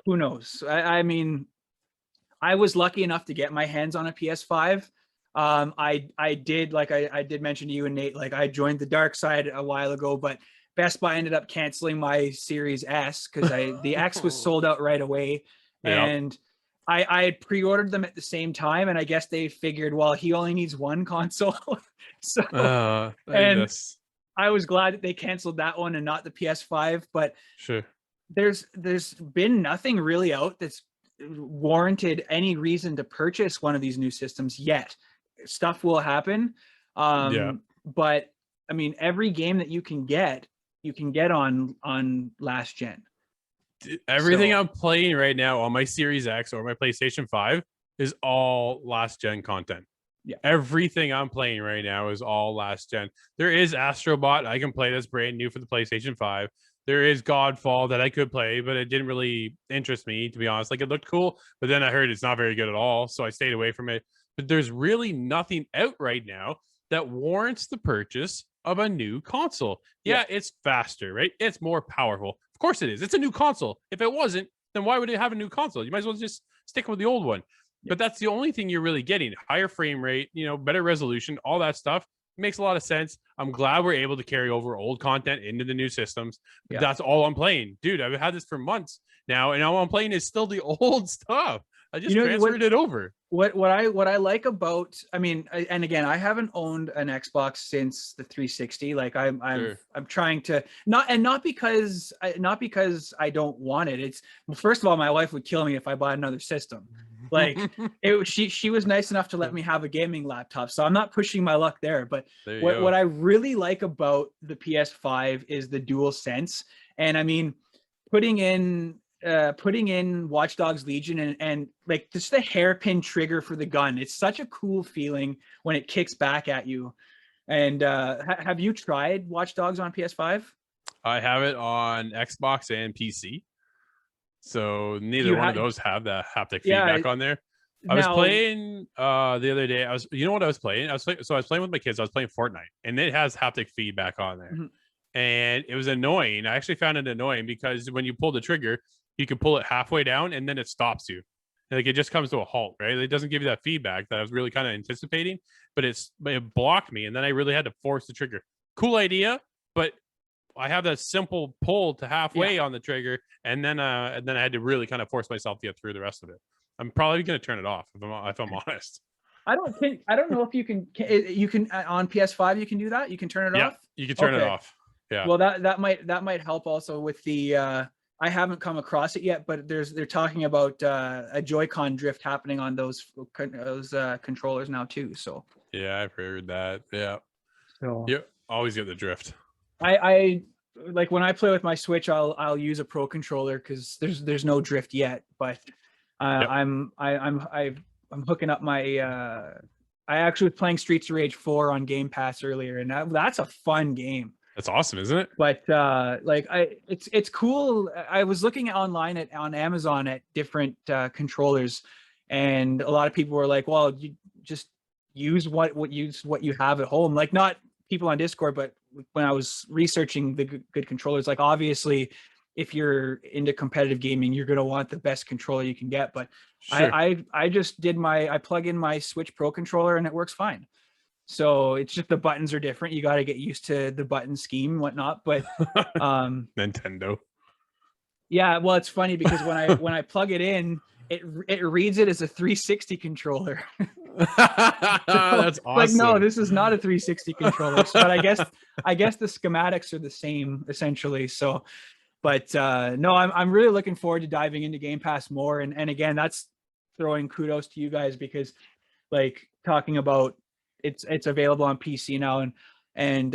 who knows? I mean, I was lucky enough to get my hands on a PS5. I did, like I did mention to you and Nate, like I joined the dark side a while ago, but Best Buy ended up canceling my Series S because the X was sold out right away. And I had pre-ordered them at the same time, and I guess they figured, well, he only needs one console. So I was glad that they canceled that one and not the PS5. But there's been nothing really out that's warranted any reason to purchase one of these new systems yet. Stuff will happen. But I mean, every game that you can get on last gen. Everything I'm playing right now on my Series X or my PlayStation 5 is all last gen content. Yeah. Everything I'm playing right now is all last gen. There is Astrobot I can play that's brand new for the PlayStation 5. There is Godfall that I could play, but it didn't really interest me, to be honest. Like, it looked cool, but then I heard it's not very good at all, so I stayed away from it. But there's really nothing out right now that warrants the purchase of a new console. Yeah, it's faster, right? It's more powerful. Of course it is. It's a new console. If it wasn't, then why would it have a new console? You might as well just stick with the old one. But that's the only thing you're really getting. Higher frame rate, better resolution, all that stuff. It makes a lot of sense. I'm glad we're able to carry over old content into the new systems. But that's all I'm playing. Dude, I've had this for months now, and all I'm playing is still the old stuff. I just transferred it over. What I like about, I mean, and again, I haven't owned an Xbox since the 360. Like I'm trying to not because I don't want it. It's, well, first of all, my wife would kill me if I bought another system. Like she was nice enough to let me have a gaming laptop, so I'm not pushing my luck there. But what I really like about the PS5 is the dual sense, and I mean, putting in Watch Dogs Legion and like just the hairpin trigger for the gun. It's such a cool feeling when it kicks back at you. And have you tried Watch Dogs on PS5? I have it on Xbox and PC. So neither one of those have the haptic feedback on there. I was playing the other day. I was playing? I was playing with my kids. I was playing Fortnite, and it has haptic feedback on there. Mm-hmm. And it was annoying. I actually found it annoying because when you pull the trigger, you can pull it halfway down and then it stops you. Like, it just comes to a halt, right? It doesn't give you that feedback that I was really kind of anticipating, but it blocked me. And then I really had to force the trigger. Cool idea, but I have that simple pull to halfway on the trigger. And then I had to really kind of force myself to get through the rest of it. I'm probably going to turn it off if I'm honest. I don't know if you can on PS5, you can do that. You can turn it off. You can turn it off. Yeah. Well, that might help also with the, I haven't come across it yet, but they're talking about a Joy-Con drift happening on those controllers now too. So yeah, I've heard that. Yeah. So always get the drift. I like when I play with my Switch, I'll use a Pro controller because there's no drift yet. But I'm hooking up my. I actually was playing Streets of Rage 4 on Game Pass earlier, and that's a fun game. That's awesome, isn't it? But like it's cool. I was looking online on Amazon at different controllers, and a lot of people were like, well, you just use what you have at home. Like, not people on Discord, but when I was researching the good controllers, like obviously if you're into competitive gaming, you're going to want the best controller you can get. But Sure. I just did I plug in my Switch Pro controller and it works fine. So it's just the buttons are different. You got to get used to the button scheme and whatnot. But Nintendo. yeah, well, it's funny because when I plug it in, it reads it as a 360 controller. That's awesome. Like, no, this is not a 360 controller. But I guess the schematics are the same essentially. So, but no, I'm really looking forward to diving into Game Pass more. And again, that's throwing kudos to you guys, because like talking about it's available on PC now, and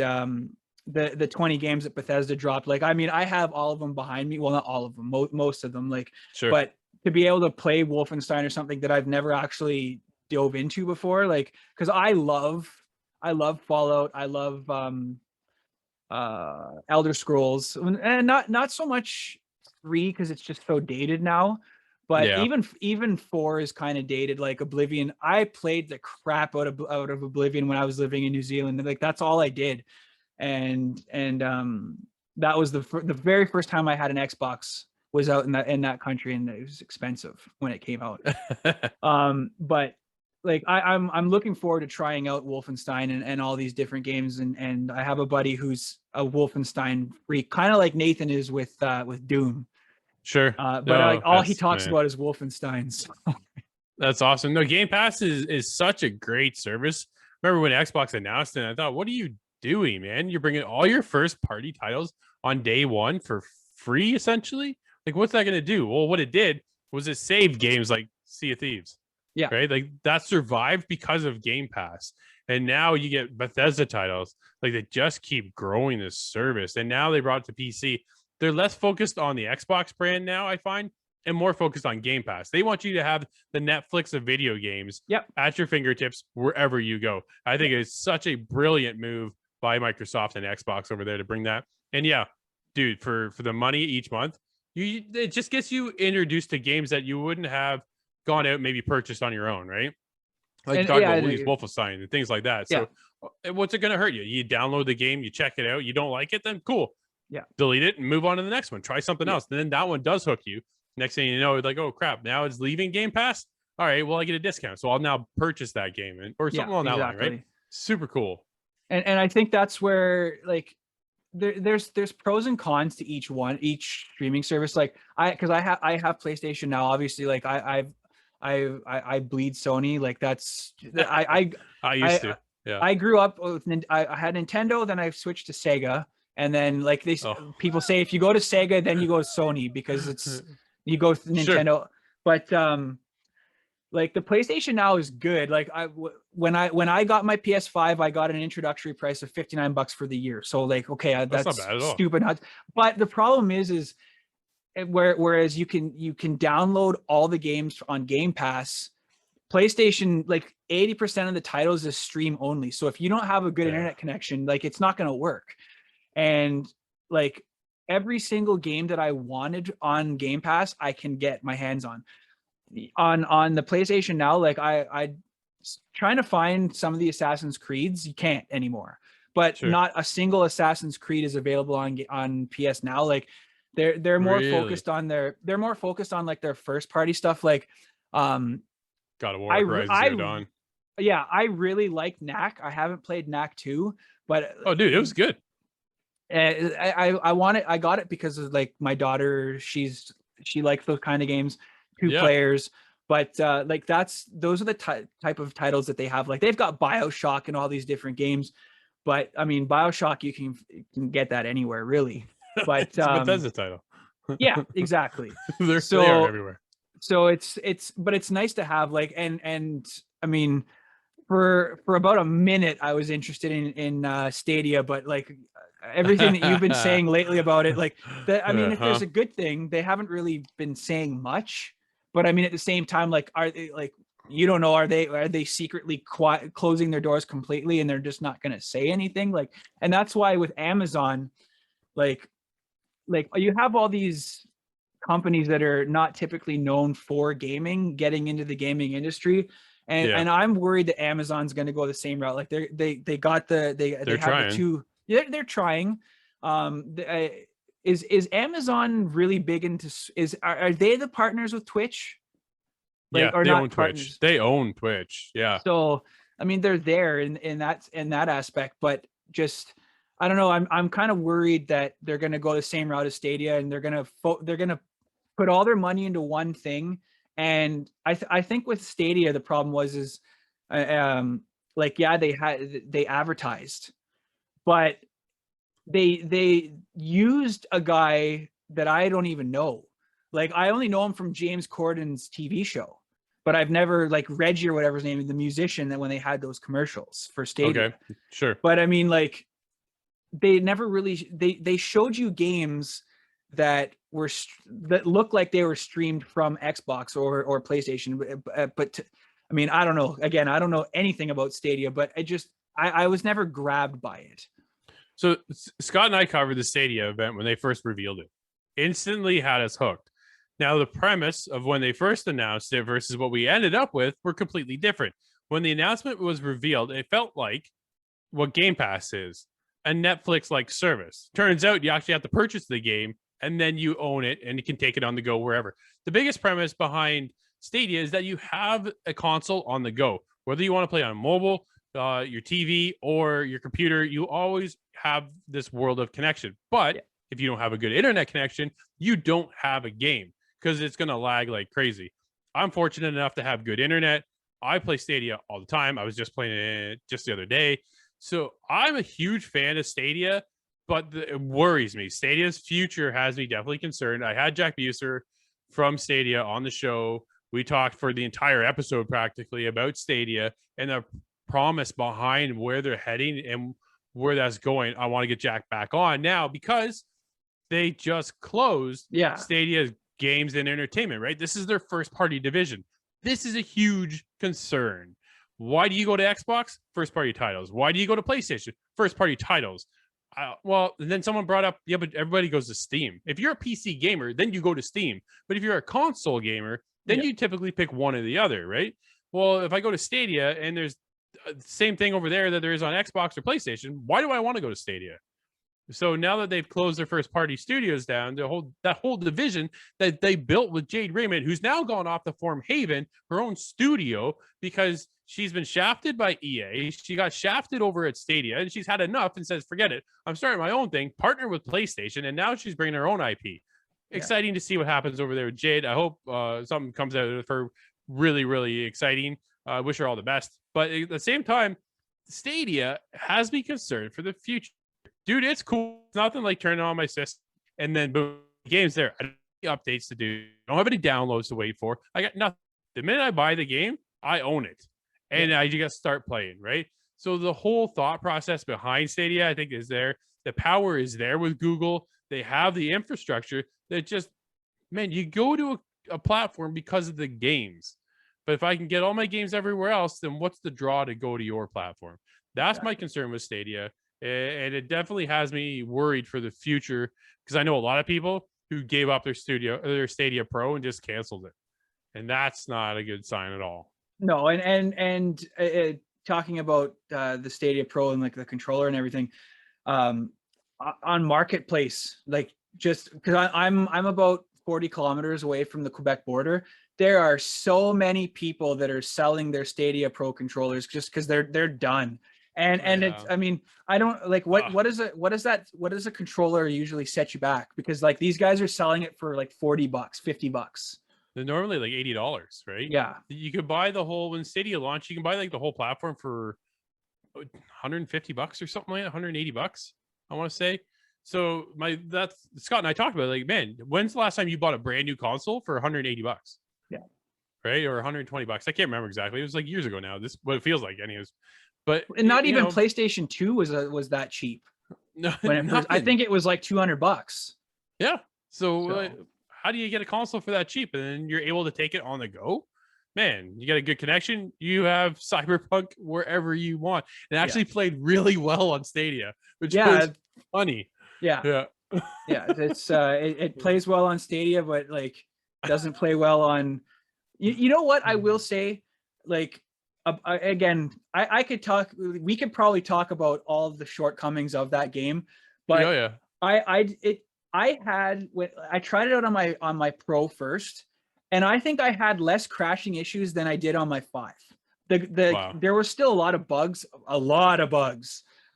the 20 games that Bethesda dropped. Like, I mean, I have all of them behind me. Well, not all of them, most of them. Like, sure. But to be able to play Wolfenstein or something that I've never actually dove into before, like, because I love Fallout, I love Elder Scrolls, and not so much 3 because it's just so dated now. But Yeah. even 4 is kind of dated. Like Oblivion, I played the crap out of Oblivion when I was living in New Zealand. Like, that's all I did, and that was the very first time I had an Xbox was out in that country, and it was expensive when it came out. But like I'm looking forward to trying out Wolfenstein and all these different games, and I have a buddy who's a Wolfenstein freak, kind of like Nathan is with Doom. Sure. But like all he talks about is Wolfenstein. So. That's awesome. No, Game Pass is such a great service. Remember when Xbox announced it, I thought, what are you doing, man? You're bringing all your first party titles on day one for free, essentially? Like, what's that going to do? Well, what it did was it saved games like Sea of Thieves. Yeah. Right? Like, that survived because of Game Pass. And now you get Bethesda titles. Like, they just keep growing this service. And now they brought it to PC. They're less focused on the Xbox brand now, I find, and more focused on Game Pass. They want you to have the Netflix of video games at your fingertips wherever you go. I think it's such a brilliant move by Microsoft and Xbox over there to bring that. And yeah, dude, for the money each month, it just gets you introduced to games that you wouldn't have gone out and maybe purchased on your own, right? Like, talk about Wolfenstein and things like that. So what's it going to hurt you? You download the game, you check it out, you don't like it, then cool. Yeah. Delete it and move on to the next one. Try something else. And then that one does hook you. Next thing you know, like, oh crap, now it's leaving Game Pass. All right, well, I get a discount, so I'll now purchase that game or something on that line, right? Super cool. And I think that's where, like, there's pros and cons to each streaming service. Like, because I have PlayStation now. Obviously, like I bleed Sony. Like, that's I used to. Yeah. I grew up with I had Nintendo, then I switched to Sega. And then, like, people say, if you go to Sega, then you go to Sony because you go to Nintendo. Sure. But like, the PlayStation now is good. Like, when I got my PS5, I got an introductory price of $59 for the year. So, like, okay, that's not bad at all. Stupid nuts. But the problem is whereas you can download all the games on Game Pass, PlayStation, like 80% of the titles is stream only. So if you don't have a good internet connection, like, it's not going to work. And like, every single game that I wanted on Game Pass, I can get my hands on the PlayStation now. Like, I trying to find some of the Assassin's Creeds, you can't anymore, but not a single Assassin's Creed is available on PS now. Like, they're more focused on like their first party stuff. Like, God of War, Horizon Zero Dawn. Yeah, I really like Knack. I haven't played Knack 2, but oh, dude, it was good. I want it. I got it because of, like, my daughter. She likes those kind of games, 2 players. But like, those are the type of titles that they have. Like, they've got BioShock and all these different games, but I mean, BioShock, you can get that anywhere, really. But it's a Bethesda title. Yeah, exactly. They are everywhere. So but it's nice to have, like, and I mean, for about a minute, I was interested in Stadia, but like, everything that you've been saying lately about it, like, I mean, if there's a good thing, they haven't really been saying much. But I mean, at the same time, like, are they, like, you don't know, are they secretly closing their doors completely and they're just not going to say anything? Like, and that's why with Amazon, like you have all these companies that are not typically known for gaming getting into the gaming industry, and I'm worried that Amazon's going to go the same route. Like they got they have trying. the two. They're trying. Is Amazon really big into? Are they the partners with Twitch? Like, yeah, they own partners? Twitch. They own Twitch. Yeah. So I mean, they're there in that aspect, but just I don't know. I'm kind of worried that they're going to go the same route as Stadia, and they're going to put all their money into one thing. And I think with Stadia, the problem is like, yeah, they advertised, but they used a guy that I don't even know. Like, I only know him from James Corden's TV show, but I've never, like, Reggie or whatever his name is, the musician, that when they had those commercials for Stadia. Okay, sure. But I mean, like, they never really, they showed you games that looked like they were streamed from Xbox or PlayStation. But I mean, I don't know. Again, I don't know anything about Stadia, but I was never grabbed by it. So Scott and I covered the Stadia event when they first revealed it. Instantly had us hooked. Now, the premise of when they first announced it versus what we ended up with were completely different. When the announcement was revealed, it felt like what Game Pass is, a Netflix-like service. Turns out you actually have to purchase the game, and then you own it, and you can take it on the go wherever. The biggest premise behind Stadia is that you have a console on the go. Whether you want to play on mobile, your TV, or your computer, you always have this world of connection. But if you don't have a good internet connection, you don't have a game, because it's going to lag like crazy. I'm fortunate enough to have good internet. I play Stadia all the time. I was just playing it just the other day. So I'm a huge fan of Stadia, but it worries me. Stadia's future has me definitely concerned. I had Jack Beausoleil from Stadia on the show. We talked for the entire episode practically about Stadia and the promise behind where they're heading and where that's going. I want to get Jack back on now because they just closed Stadia's games and entertainment, right? This is their first party division. This is a huge concern. Why do you go to Xbox? First party titles. Why do you go to PlayStation? First party titles. Well, and then someone brought up, yeah, but everybody goes to Steam. If you're a PC gamer, then you go to Steam. But if you're a console gamer, then you typically pick one or the other, right? Well, if I go to Stadia and there's the same thing over there that there is on Xbox or PlayStation, why do I want to go to Stadia? So now that they've closed their first party studios down, that whole division that they built with Jade Raymond, who's now gone off to form Haven, her own studio, because she's been shafted by EA. She got shafted over at Stadia, and she's had enough and says, forget it. I'm starting my own thing, partner with PlayStation, and now she's bringing her own IP. Yeah. Exciting to see what happens over there with Jade. I hope something comes out of her. Really, really exciting. I wish her all the best. But at the same time, Stadia has me concerned for the future. Dude, it's cool. It's nothing like turning on my system and then boom, the game's there. I don't have any updates to do. I don't have any downloads to wait for. I got nothing. The minute I buy the game, I own it. And I just start playing, right? So the whole thought process behind Stadia, I think, is there. The power is there with Google. They have the infrastructure that just, man, you go to a platform because of the games. But if I can get all my games everywhere else, then what's the draw to go to your platform? That's my concern with Stadia. And it definitely has me worried for the future because I know a lot of people who gave up their Stadia Pro and just canceled it. And that's not a good sign at all. No. And talking about the Stadia Pro and like the controller and everything on Marketplace, like just because I'm about 40 kilometers away from the Quebec border, there are so many people that are selling their Stadia Pro controllers just because they're done. And it's, I mean, I don't like what is a controller usually set you back? Because like these guys are selling it for like $40, $50. They're normally like $80, right? Yeah. You could buy the whole, when Stadia launched, you can buy like the whole platform for $150 or something like that, $180, I want to say. So that's Scott and I talked about it, like, man, when's the last time you bought a brand new console for $180? Yeah. Right? Or $120. I can't remember exactly. It was like years ago now. This what it feels like anyways. But and not even PlayStation 2 was that cheap. No, I think it was like $200. Yeah. So how do you get a console for that cheap and then you're able to take it on the go? man, you got a good connection, you have Cyberpunk wherever you want. It actually played really well on Stadia, which was funny. Yeah. It plays well on Stadia, but like doesn't play well on. You know what I will say, like again, I could talk. We could probably talk about all of the shortcomings of that game, but I had when I tried it out on my Pro first, and I think I had less crashing issues than I did on my 5. There were still a lot of bugs.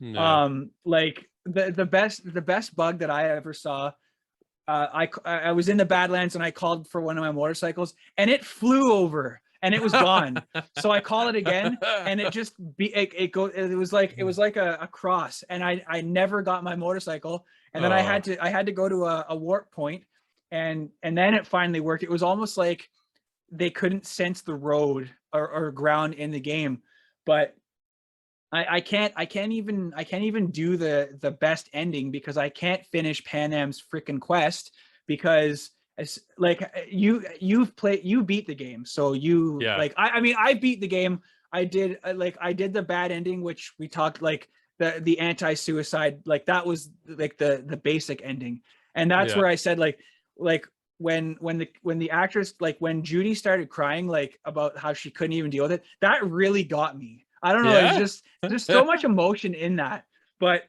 No. Like the best bug that I ever saw. I was in the Badlands and I called for one of my motorcycles and it flew over and it was gone. So I call it again and it just it was like a cross, and I never got my motorcycle, and then I had to go to a warp point, and then it finally worked. It was almost like they couldn't sense the road or ground in the game, but I can't even do the best ending because I can't finish Pan Am's freaking quest, because it's like you beat the game, so I beat the game. I did the bad ending, which we talked, like the anti-suicide, like that was like the basic ending, and that's where I said like when the actress, like when Judy started crying like about how she couldn't even deal with it, that really got me. I don't know. It's just there's so much emotion in that. But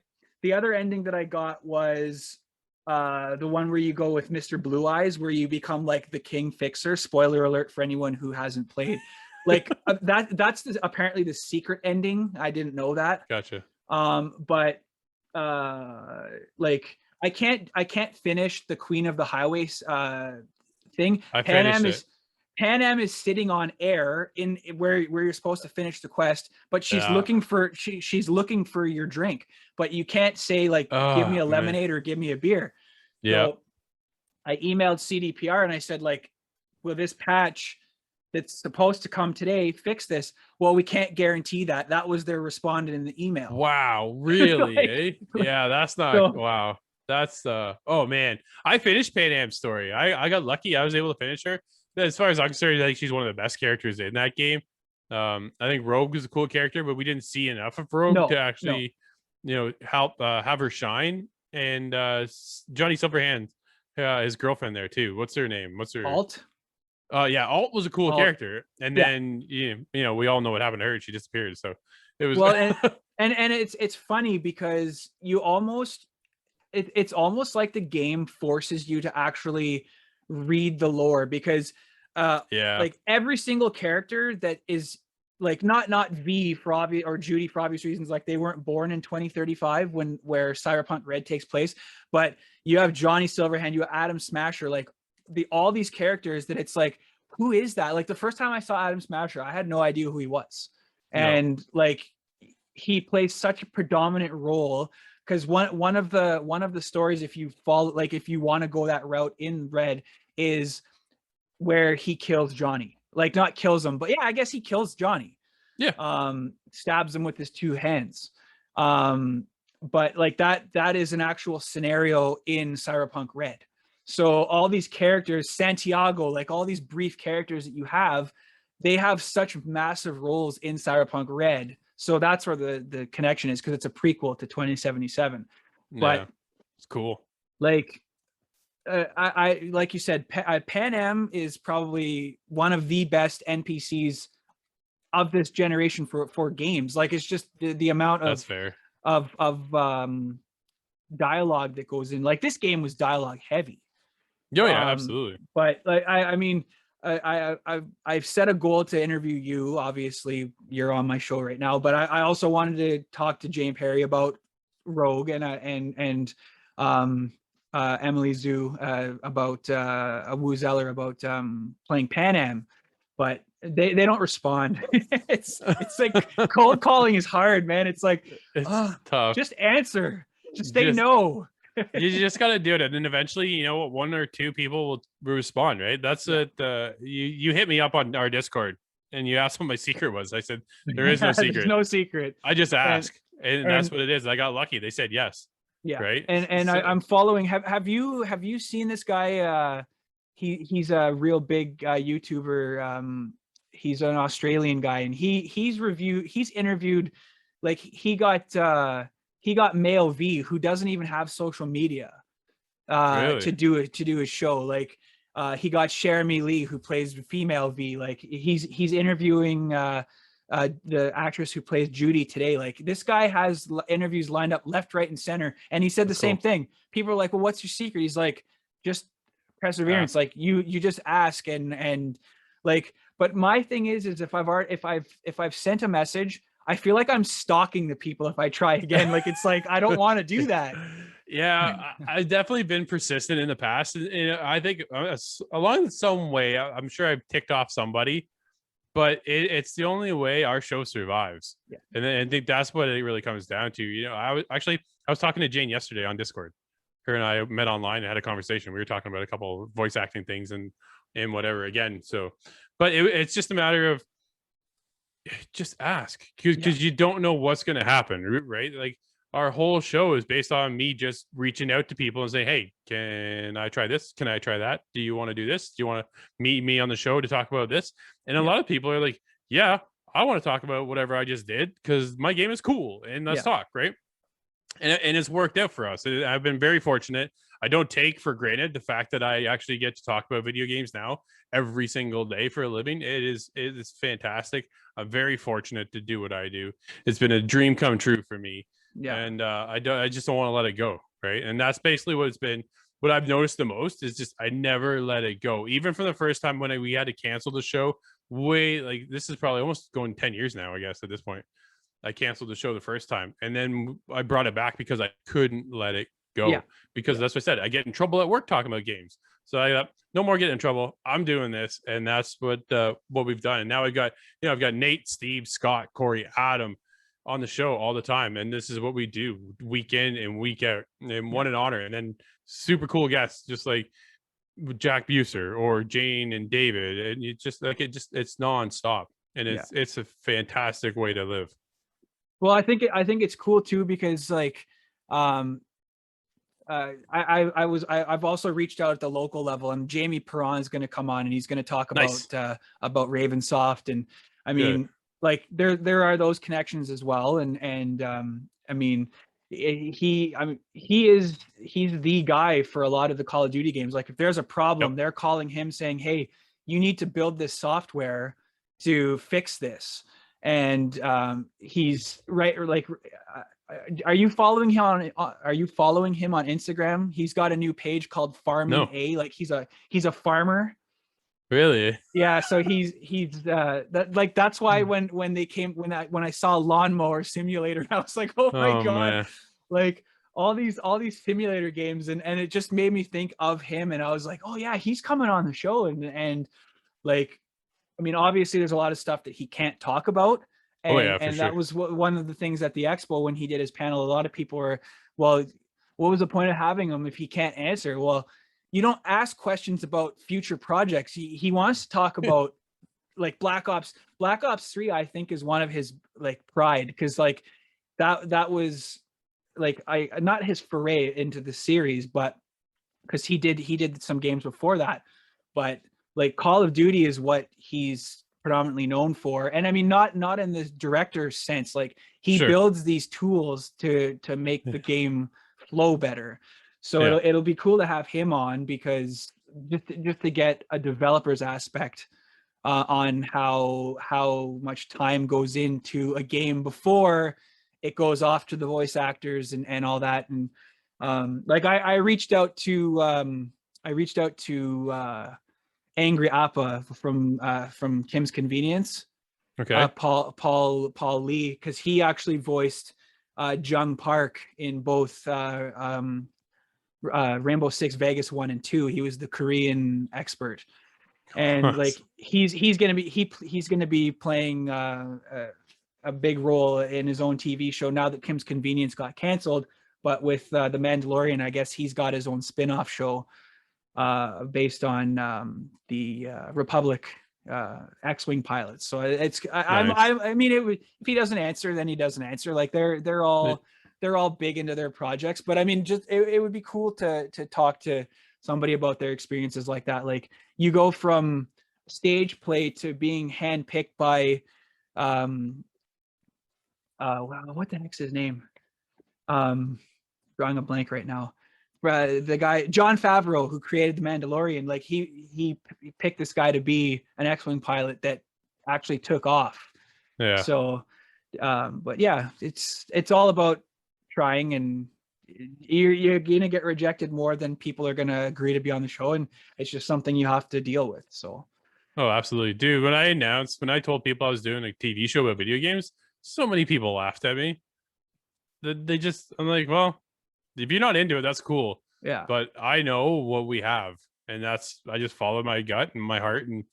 the other ending that I got was the one where you go with Mr. Blue Eyes, where you become like the King Fixer. Spoiler alert for anyone who hasn't played. Like that's apparently the secret ending. I didn't know that. Gotcha. But like I can't finish the Queen of the Highways thing. Pan Am is sitting on air in where you're supposed to finish the quest, but she's looking for she's looking for your drink, but you can't say like give me a lemonade or give me a beer. Yeah. So I emailed CDPR and I said like, will this patch that's supposed to come today fix this? Well, we can't guarantee that. That was their respondent in the email. Wow, really? Yeah, that's not wow. That's oh man. I finished Pan Am's story. I got lucky. I was able to finish her. As far as I'm concerned, I think she's one of the best characters in that game. I think Rogue is a cool character, but we didn't see enough of Rogue to actually, help have her shine. And Johnny Silverhand, his girlfriend there too. What's her name? Alt? Alt was a cool character, and then we all know what happened to her. She disappeared. So it was and it's funny because you almost it's almost like the game forces you to actually read the lore, because like every single character that is like not V for obvious, or Judy for obvious reasons, like they weren't born in 2035 where Cyberpunk Red takes place, but you have Johnny Silverhand, you have Adam Smasher, like all these characters that it's like, who is that? Like the first time I saw Adam Smasher, I had no idea who he was. And like he plays such a predominant role, because one of the stories, if you follow, like if you want to go that route in Red, is where he kills Johnny. Like not kills him, but I guess he kills Johnny. Stabs him with his 2 hands. But like that is an actual scenario in Cyberpunk Red. So all these characters, Santiago, like all these brief characters that you have, they have such massive roles in Cyberpunk Red. So that's where the connection is, because it's a prequel to 2077. But it's cool. Like I like you said, Pan Am is probably one of the best NPCs of this generation for games. Like it's just the amount of that's fair of dialogue that goes in. Like this game was dialogue heavy. Absolutely. But like I mean, I've set a goal to interview you. Obviously, you're on my show right now, but I also wanted to talk to Jane Perry about Rogue and Emily Zhu about Wu Zeller about playing Pan Am, but they don't respond. it's like cold calling is hard, man. It's like it's tough. Just answer. Just say no. You just gotta do it, and then eventually, 1 or 2 people will respond, right? That's it. You hit me up on our Discord, and you asked what my secret was. I said there is no secret. There's no secret. I just asked, and that's what it is. I got lucky. They said yes. Yeah. Right. And I'm following. Have you seen this guy? He's a real big YouTuber. he's an Australian guy, and he's interviewed, like he got Male V, who doesn't even have social media, Really? to do his show. Like he got Jeremy Lee, who plays female V. Like he's interviewing the actress who plays Judy today. Like this guy has interviews lined up left, right, and center. And he said the same thing. People are like, well, what's your secret? He's like, just perseverance. Like you just ask, and like, but my thing is if I've sent a message, I feel like I'm stalking the people if I try again. Like it's like I don't want to do that. Yeah, I've definitely been persistent in the past. And I think along some way, I'm sure I've ticked off somebody, but it's the only way our show survives. Yeah. And I think that's what it really comes down to. You know, I was talking to Jane yesterday on Discord. Her and I met online and had a conversation. We were talking about a couple of voice acting things and whatever again. So, but it's just a matter of just ask, because you don't know what's going to happen, right? Like our whole show is based on me just reaching out to people and say, hey, can I try this? Can I try that? Do you want to do this? Do you want to meet me on the show to talk about this? And a lot of people are like, yeah, I want to talk about whatever I just did because my game is cool and let's talk, right? And it's worked out for us. I've been very fortunate. I don't take for granted the fact that I actually get to talk about video games now every single day for a living. It is fantastic. I'm very fortunate to do what I do. It's been a dream come true for me. Yeah. And I just don't want to let it go. Right. And that's basically what I've noticed the most is just I never let it go. Even from the first time when we had to cancel the show, this is probably almost going 10 years now, I guess, at this point. I canceled the show the first time, and then I brought it back because I couldn't let it go. Because that's what I said. I get in trouble at work talking about games. So I thought, no more getting in trouble. I'm doing this, and that's what we've done. And now I've got Nate, Steve, Scott, Corey, Adam on the show all the time, and this is what we do week in and week out. And what an honor! And then super cool guests, just like Jack Buser or Jane and David, and it's nonstop, and it's a fantastic way to live. Well, I think it's cool too because like, I've also reached out at the local level, and Jamie Perron is going to come on and he's going to talk about Ravensoft, and I mean, like there are those connections as well, and I mean, he's the guy for a lot of the Call of Duty games. Like if there's a problem, they're calling him saying, hey, you need to build this software to fix this. And he's right. Or like, are you following him on Instagram? He's got a new page called Farming A. Like he's a farmer. Really? Yeah. So he's that's why when I saw Lawnmower Simulator, I was like, oh my God, man. Like all these simulator games, and it just made me think of him, and I was like, oh yeah, he's coming on the show, and like. I mean, obviously, there's a lot of stuff that he can't talk about. And that was one of the things at the expo when he did his panel. A lot of people were, well, what was the point of having him if he can't answer? Well, you don't ask questions about future projects. He wants to talk about like Black Ops 3, I think, is one of his like pride, because like that was like not his foray into the series, but because he did some games before that, but like Call of Duty is what he's predominantly known for. And I mean, not in the director sense, like he builds these tools to make the game flow better. So it'll be cool to have him on, because just to get a developer's aspect on how much time goes into a game before it goes off to the voice actors and all that. And like I reached out to Angry Appa from Kim's Convenience. Okay. Paul Lee, because he actually voiced Jung Park in both Rainbow Six Vegas 1 and 2. He was the Korean expert, and like he's gonna be playing a big role in his own TV show now that Kim's Convenience got canceled. But with The Mandalorian, I guess he's got his own spin-off show based on the Republic X-wing pilots. So it's I mean, if he doesn't answer, then he doesn't answer. Like they're all big into their projects, but I mean, just it would be cool to talk to somebody about their experiences like that. Like you go from stage play to being handpicked by what the heck's his name? Drawing a blank right now. The guy Jon Favreau, who created the Mandalorian, like he picked this guy to be an X-wing pilot that actually took off. Yeah. So but yeah, it's all about trying, and you're gonna get rejected more than people are gonna agree to be on the show, and it's just something you have to deal with. So Oh, absolutely. Dude, when I told people I was doing a TV show about video games, so many people laughed at me. I'm like, well, if you're not into it, that's cool. yeah. But I know what we have, and I just followed my gut and my heart, and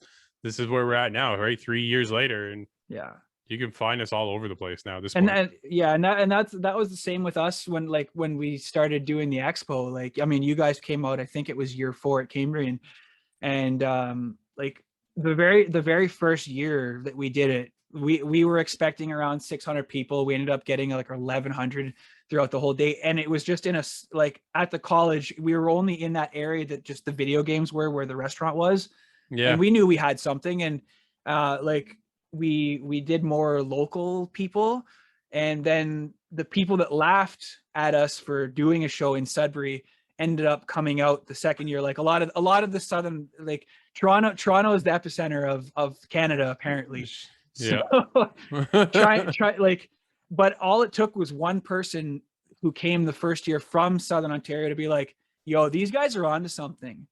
this is where we're at now, right? 3 years later, and Yeah. you can find us all over the place now at this And point. that was the same with us when we started doing the expo. Like, I mean, you guys came out, I think it was year 4 at Cambrian, and like the very first year that we did it, we were expecting around 600 people. We ended up getting like 1,100 throughout the whole day, and it was just in like at the college. We were only in that area that just the video games were, where the restaurant was, Yeah. and we knew we had something. And like we did more local people, and then the people that laughed at us for doing a show in Sudbury ended up coming out the second year. Like a lot of the southern, like Toronto is the epicenter of Canada, apparently. Yeah. So try like, but all it took was one person who came the first year from Southern Ontario to be like, yo, these guys are onto something.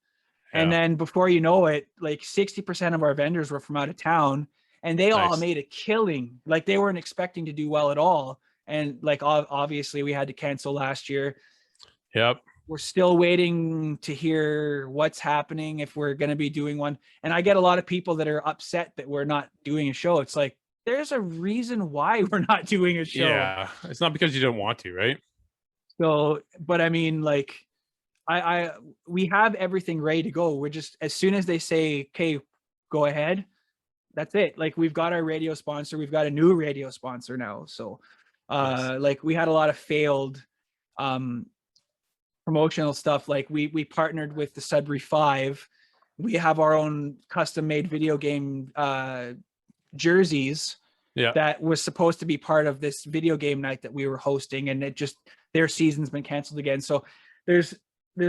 And then before you know it, like 60% of our vendors were from out of town, and they all made a killing. Like they weren't expecting to do well at all. And like, obviously we had to cancel last year. Yep. We're still waiting to hear what's happening, if we're going to be doing one. And I get a lot of people that are upset that we're not doing a show. It's like, there's a reason why we're not doing a show. Yeah. It's not because you don't want to, right? So, but I mean, like, we have everything ready to go. We're just, as soon as they say, okay, go ahead, that's it. Like, we've got our radio sponsor. We've got a new radio sponsor now. So, like, we had a lot of failed, promotional stuff. Like we partnered with the Sudbury 5. We have our own custom made video game jerseys that was supposed to be part of this video game night that we were hosting, and their season's been canceled again. So there's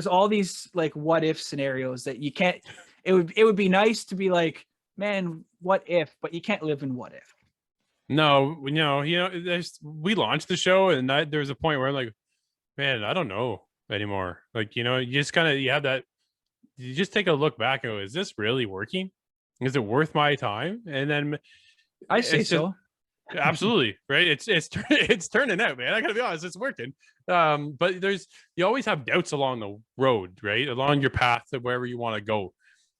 all these like what if scenarios that you can't. It would be nice to be like, man, what if, but you can't live in what if. No, we launched the show, and there was a point where I'm like, man, I don't know anymore. Like, you just kind of, you just take a look back and go, is this really working? Is it worth my time? And then I say so. Absolutely. Right. It's turning out, man. I gotta be honest, it's working. But you always have doubts along the road, right? Along your path to wherever you want to go.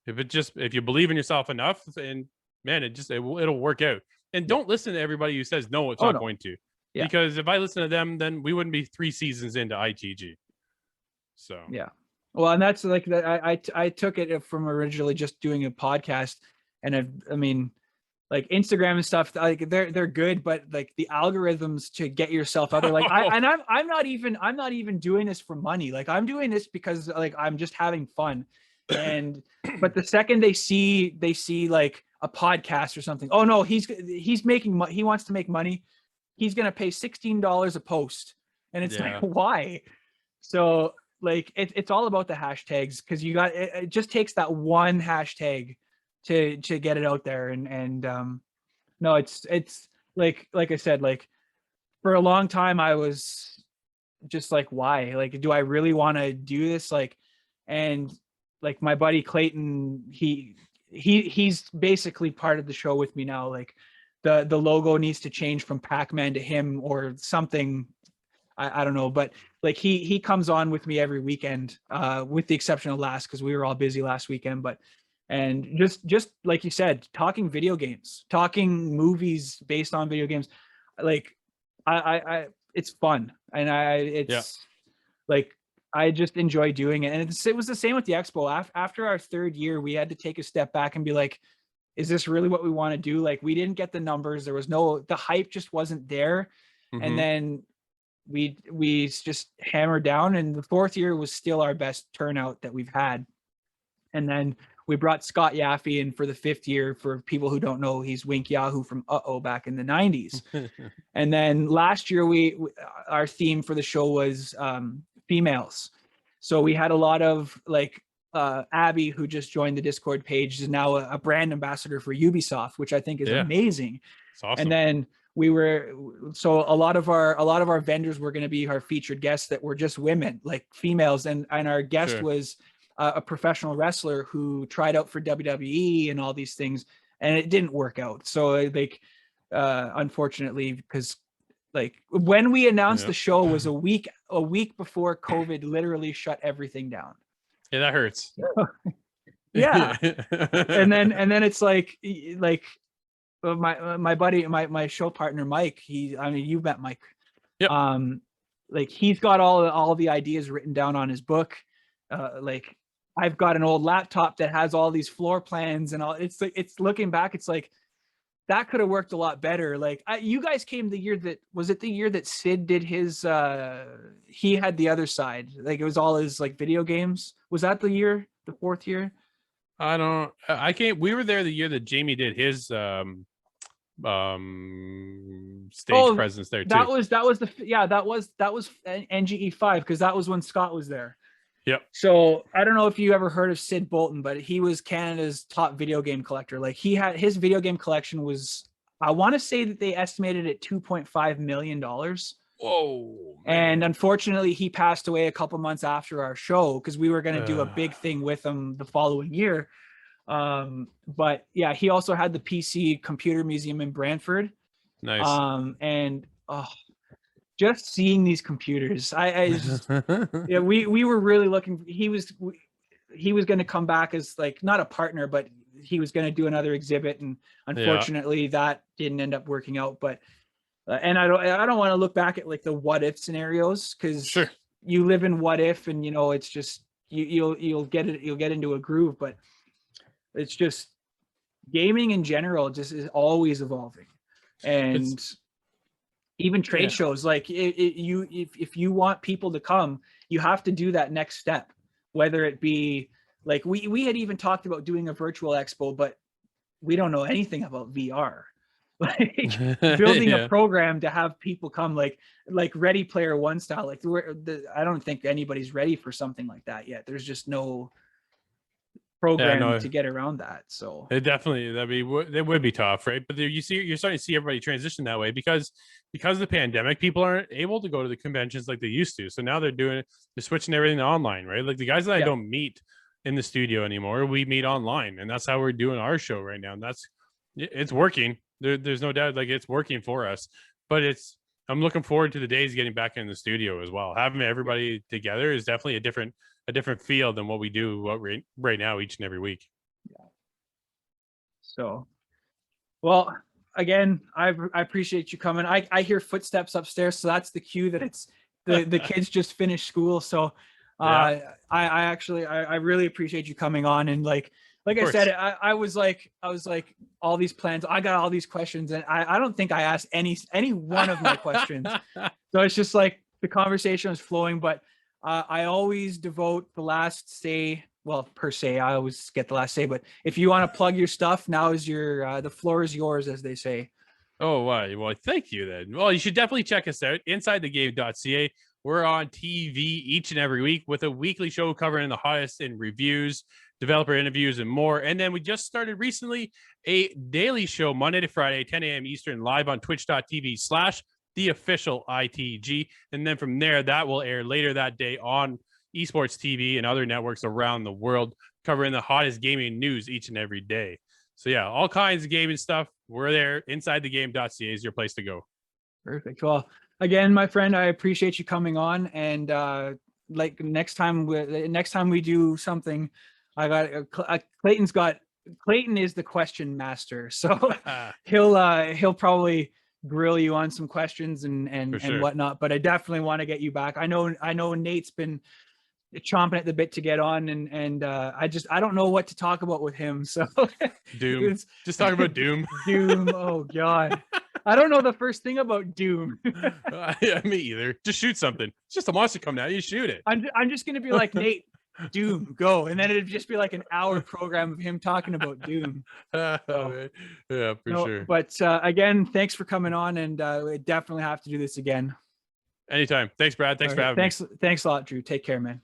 If you believe in yourself enough, and man, it'll work out. And don't listen to everybody who says no, it's not going to. Yeah. Because if I listen to them, then we wouldn't be 3 seasons into ITG. So yeah, well, and that's like that. I took it from originally just doing a podcast, and I mean, like Instagram and stuff, like they're good, but like the algorithms to get yourself out there, like I'm not even doing this for money. Like I'm doing this because like I'm just having fun, and but the second they see like a podcast or something, oh no, he's making money. He wants to make money. He's gonna pay $16 a post, and it's like, why? So like it's all about the hashtags, because it just takes that one hashtag to get it out there. And no, it's like I said, like for a long time I was just like, why? Like, do I really want to do this? Like, and like my buddy Clayton, he's basically part of the show with me now. Like the logo needs to change from Pac-Man to him or something. I don't know, but like he comes on with me every weekend, with the exception of last, because we were all busy last weekend. But and just like you said, talking video games, talking movies based on video games, like I it's fun, and like I just enjoy doing it. And it was the same with the expo. After our 3rd year, we had to take a step back and be like, is this really what we want to do? Like we didn't get the numbers. There was the hype just wasn't there. Mm-hmm. And then we just hammered down, and the 4th year was still our best turnout that we've had. And then we brought Scott Yaffe in for the 5th year. For people who don't know, he's Wink Yahoo from back in the 90s. And then last year, our theme for the show was females. So we had a lot of like Abby, who just joined the Discord page, is now a brand ambassador for Ubisoft, which I think is amazing. It's awesome. And then a lot of our vendors were going to be our featured guests that were just women, like females, and our guest was a professional wrestler who tried out for WWE and all these things, and it didn't work out. So like unfortunately, because like when we announced the show was a week before COVID literally shut everything down. Yeah, that hurts. Yeah. and then it's like my buddy, my show partner Mike, you've met Mike. Yep. Like he's got all the ideas written down on his book. Like I've got an old laptop that has all these floor plans and all. It's like, it's looking back, it's like that could have worked a lot better. Like you guys came the year that Sid did his he had the other side, like it was all his like video games. Was that the 4th year? I we were there the year that Jamie did his stage presence there too. That was NGE 5, because that was when Scott was there. Yep. So I don't know if you ever heard of Sid Bolton, but he was Canada's top video game collector. Like he had his video game collection was, I want to say that they estimated at $2.5 million. Whoa. Man. And unfortunately, he passed away a couple months after our show, because we were going to do a big thing with him the following year. But yeah, he also had the PC Computer Museum in Brantford. Nice. And just seeing these computers, I just, yeah, we were really looking. He was going to come back as like not a partner, but he was going to do another exhibit, and unfortunately that didn't end up working out. But and I don't want to look back at like the what if scenarios, because you live in what if, and it's just you'll get into a groove. But it's just gaming in general just is always evolving, and even trade shows, like if you want people to come, you have to do that next step, whether it be like we had even talked about doing a virtual expo, but we don't know anything about VR. Like building a program to have people come, like Ready Player One style. Like I don't think anybody's ready for something like that yet. There's just no program to get around that. So it definitely it would be tough, right? But you're starting to see everybody transition that way because of the pandemic. People aren't able to go to the conventions like they used to. So now they're switching everything to online, right? Like the guys that I don't meet in the studio anymore, we meet online, and that's how we're doing our show right now. And it's working. There's no doubt, like it's working for us. But I'm looking forward to the days getting back in the studio as well. Having everybody together is definitely a different feel than what we do right now each and every week. Yeah. So, well, again, I appreciate you coming. I hear footsteps upstairs, so that's the cue that it's the kids just finished school. So I really appreciate you coming on, and like I said, I was like all these plans, I got all these questions, and I don't think I asked any one of my questions. So it's just like the conversation was flowing, but I always devote the last say. Well, per se, I always get the last say, but if you want to plug your stuff, now is the floor is yours, as they say. Oh, wow. Well, thank you then. Well, you should definitely check us out, insidethegame.ca. We're on TV each and every week with a weekly show covering the hottest in reviews, developer interviews, and more. And then we just started recently a daily show Monday to Friday, 10 a.m. Eastern, live on twitch.tv/theofficialITG. And then from there, that will air later that day on esports TV and other networks around the world, covering the hottest gaming news each and every day. So yeah, all kinds of gaming stuff. We're there. Insidethegame.ca is your place to go. Perfect. Well, again, my friend, I appreciate you coming on. And like next time we do something, Clayton is the question master, so he'll probably grill you on some questions and whatnot. But I definitely want to get you back. I know Nate's been chomping at the bit to get on, and I don't know what to talk about with him. So Doom. Just talk about Doom. Doom. Oh God. I don't know the first thing about Doom. Yeah, me either. Just shoot something. It's just a monster coming out. You shoot it. I'm just gonna be like, Nate, Doom, go. And then it'd just be like an hour program of him talking about Doom. Yeah, for No, sure. but again, thanks for coming on, and we definitely have to do this again. Anytime. Thanks, Brad. Thanks for having me. Thanks a lot, Drew. Take care, man.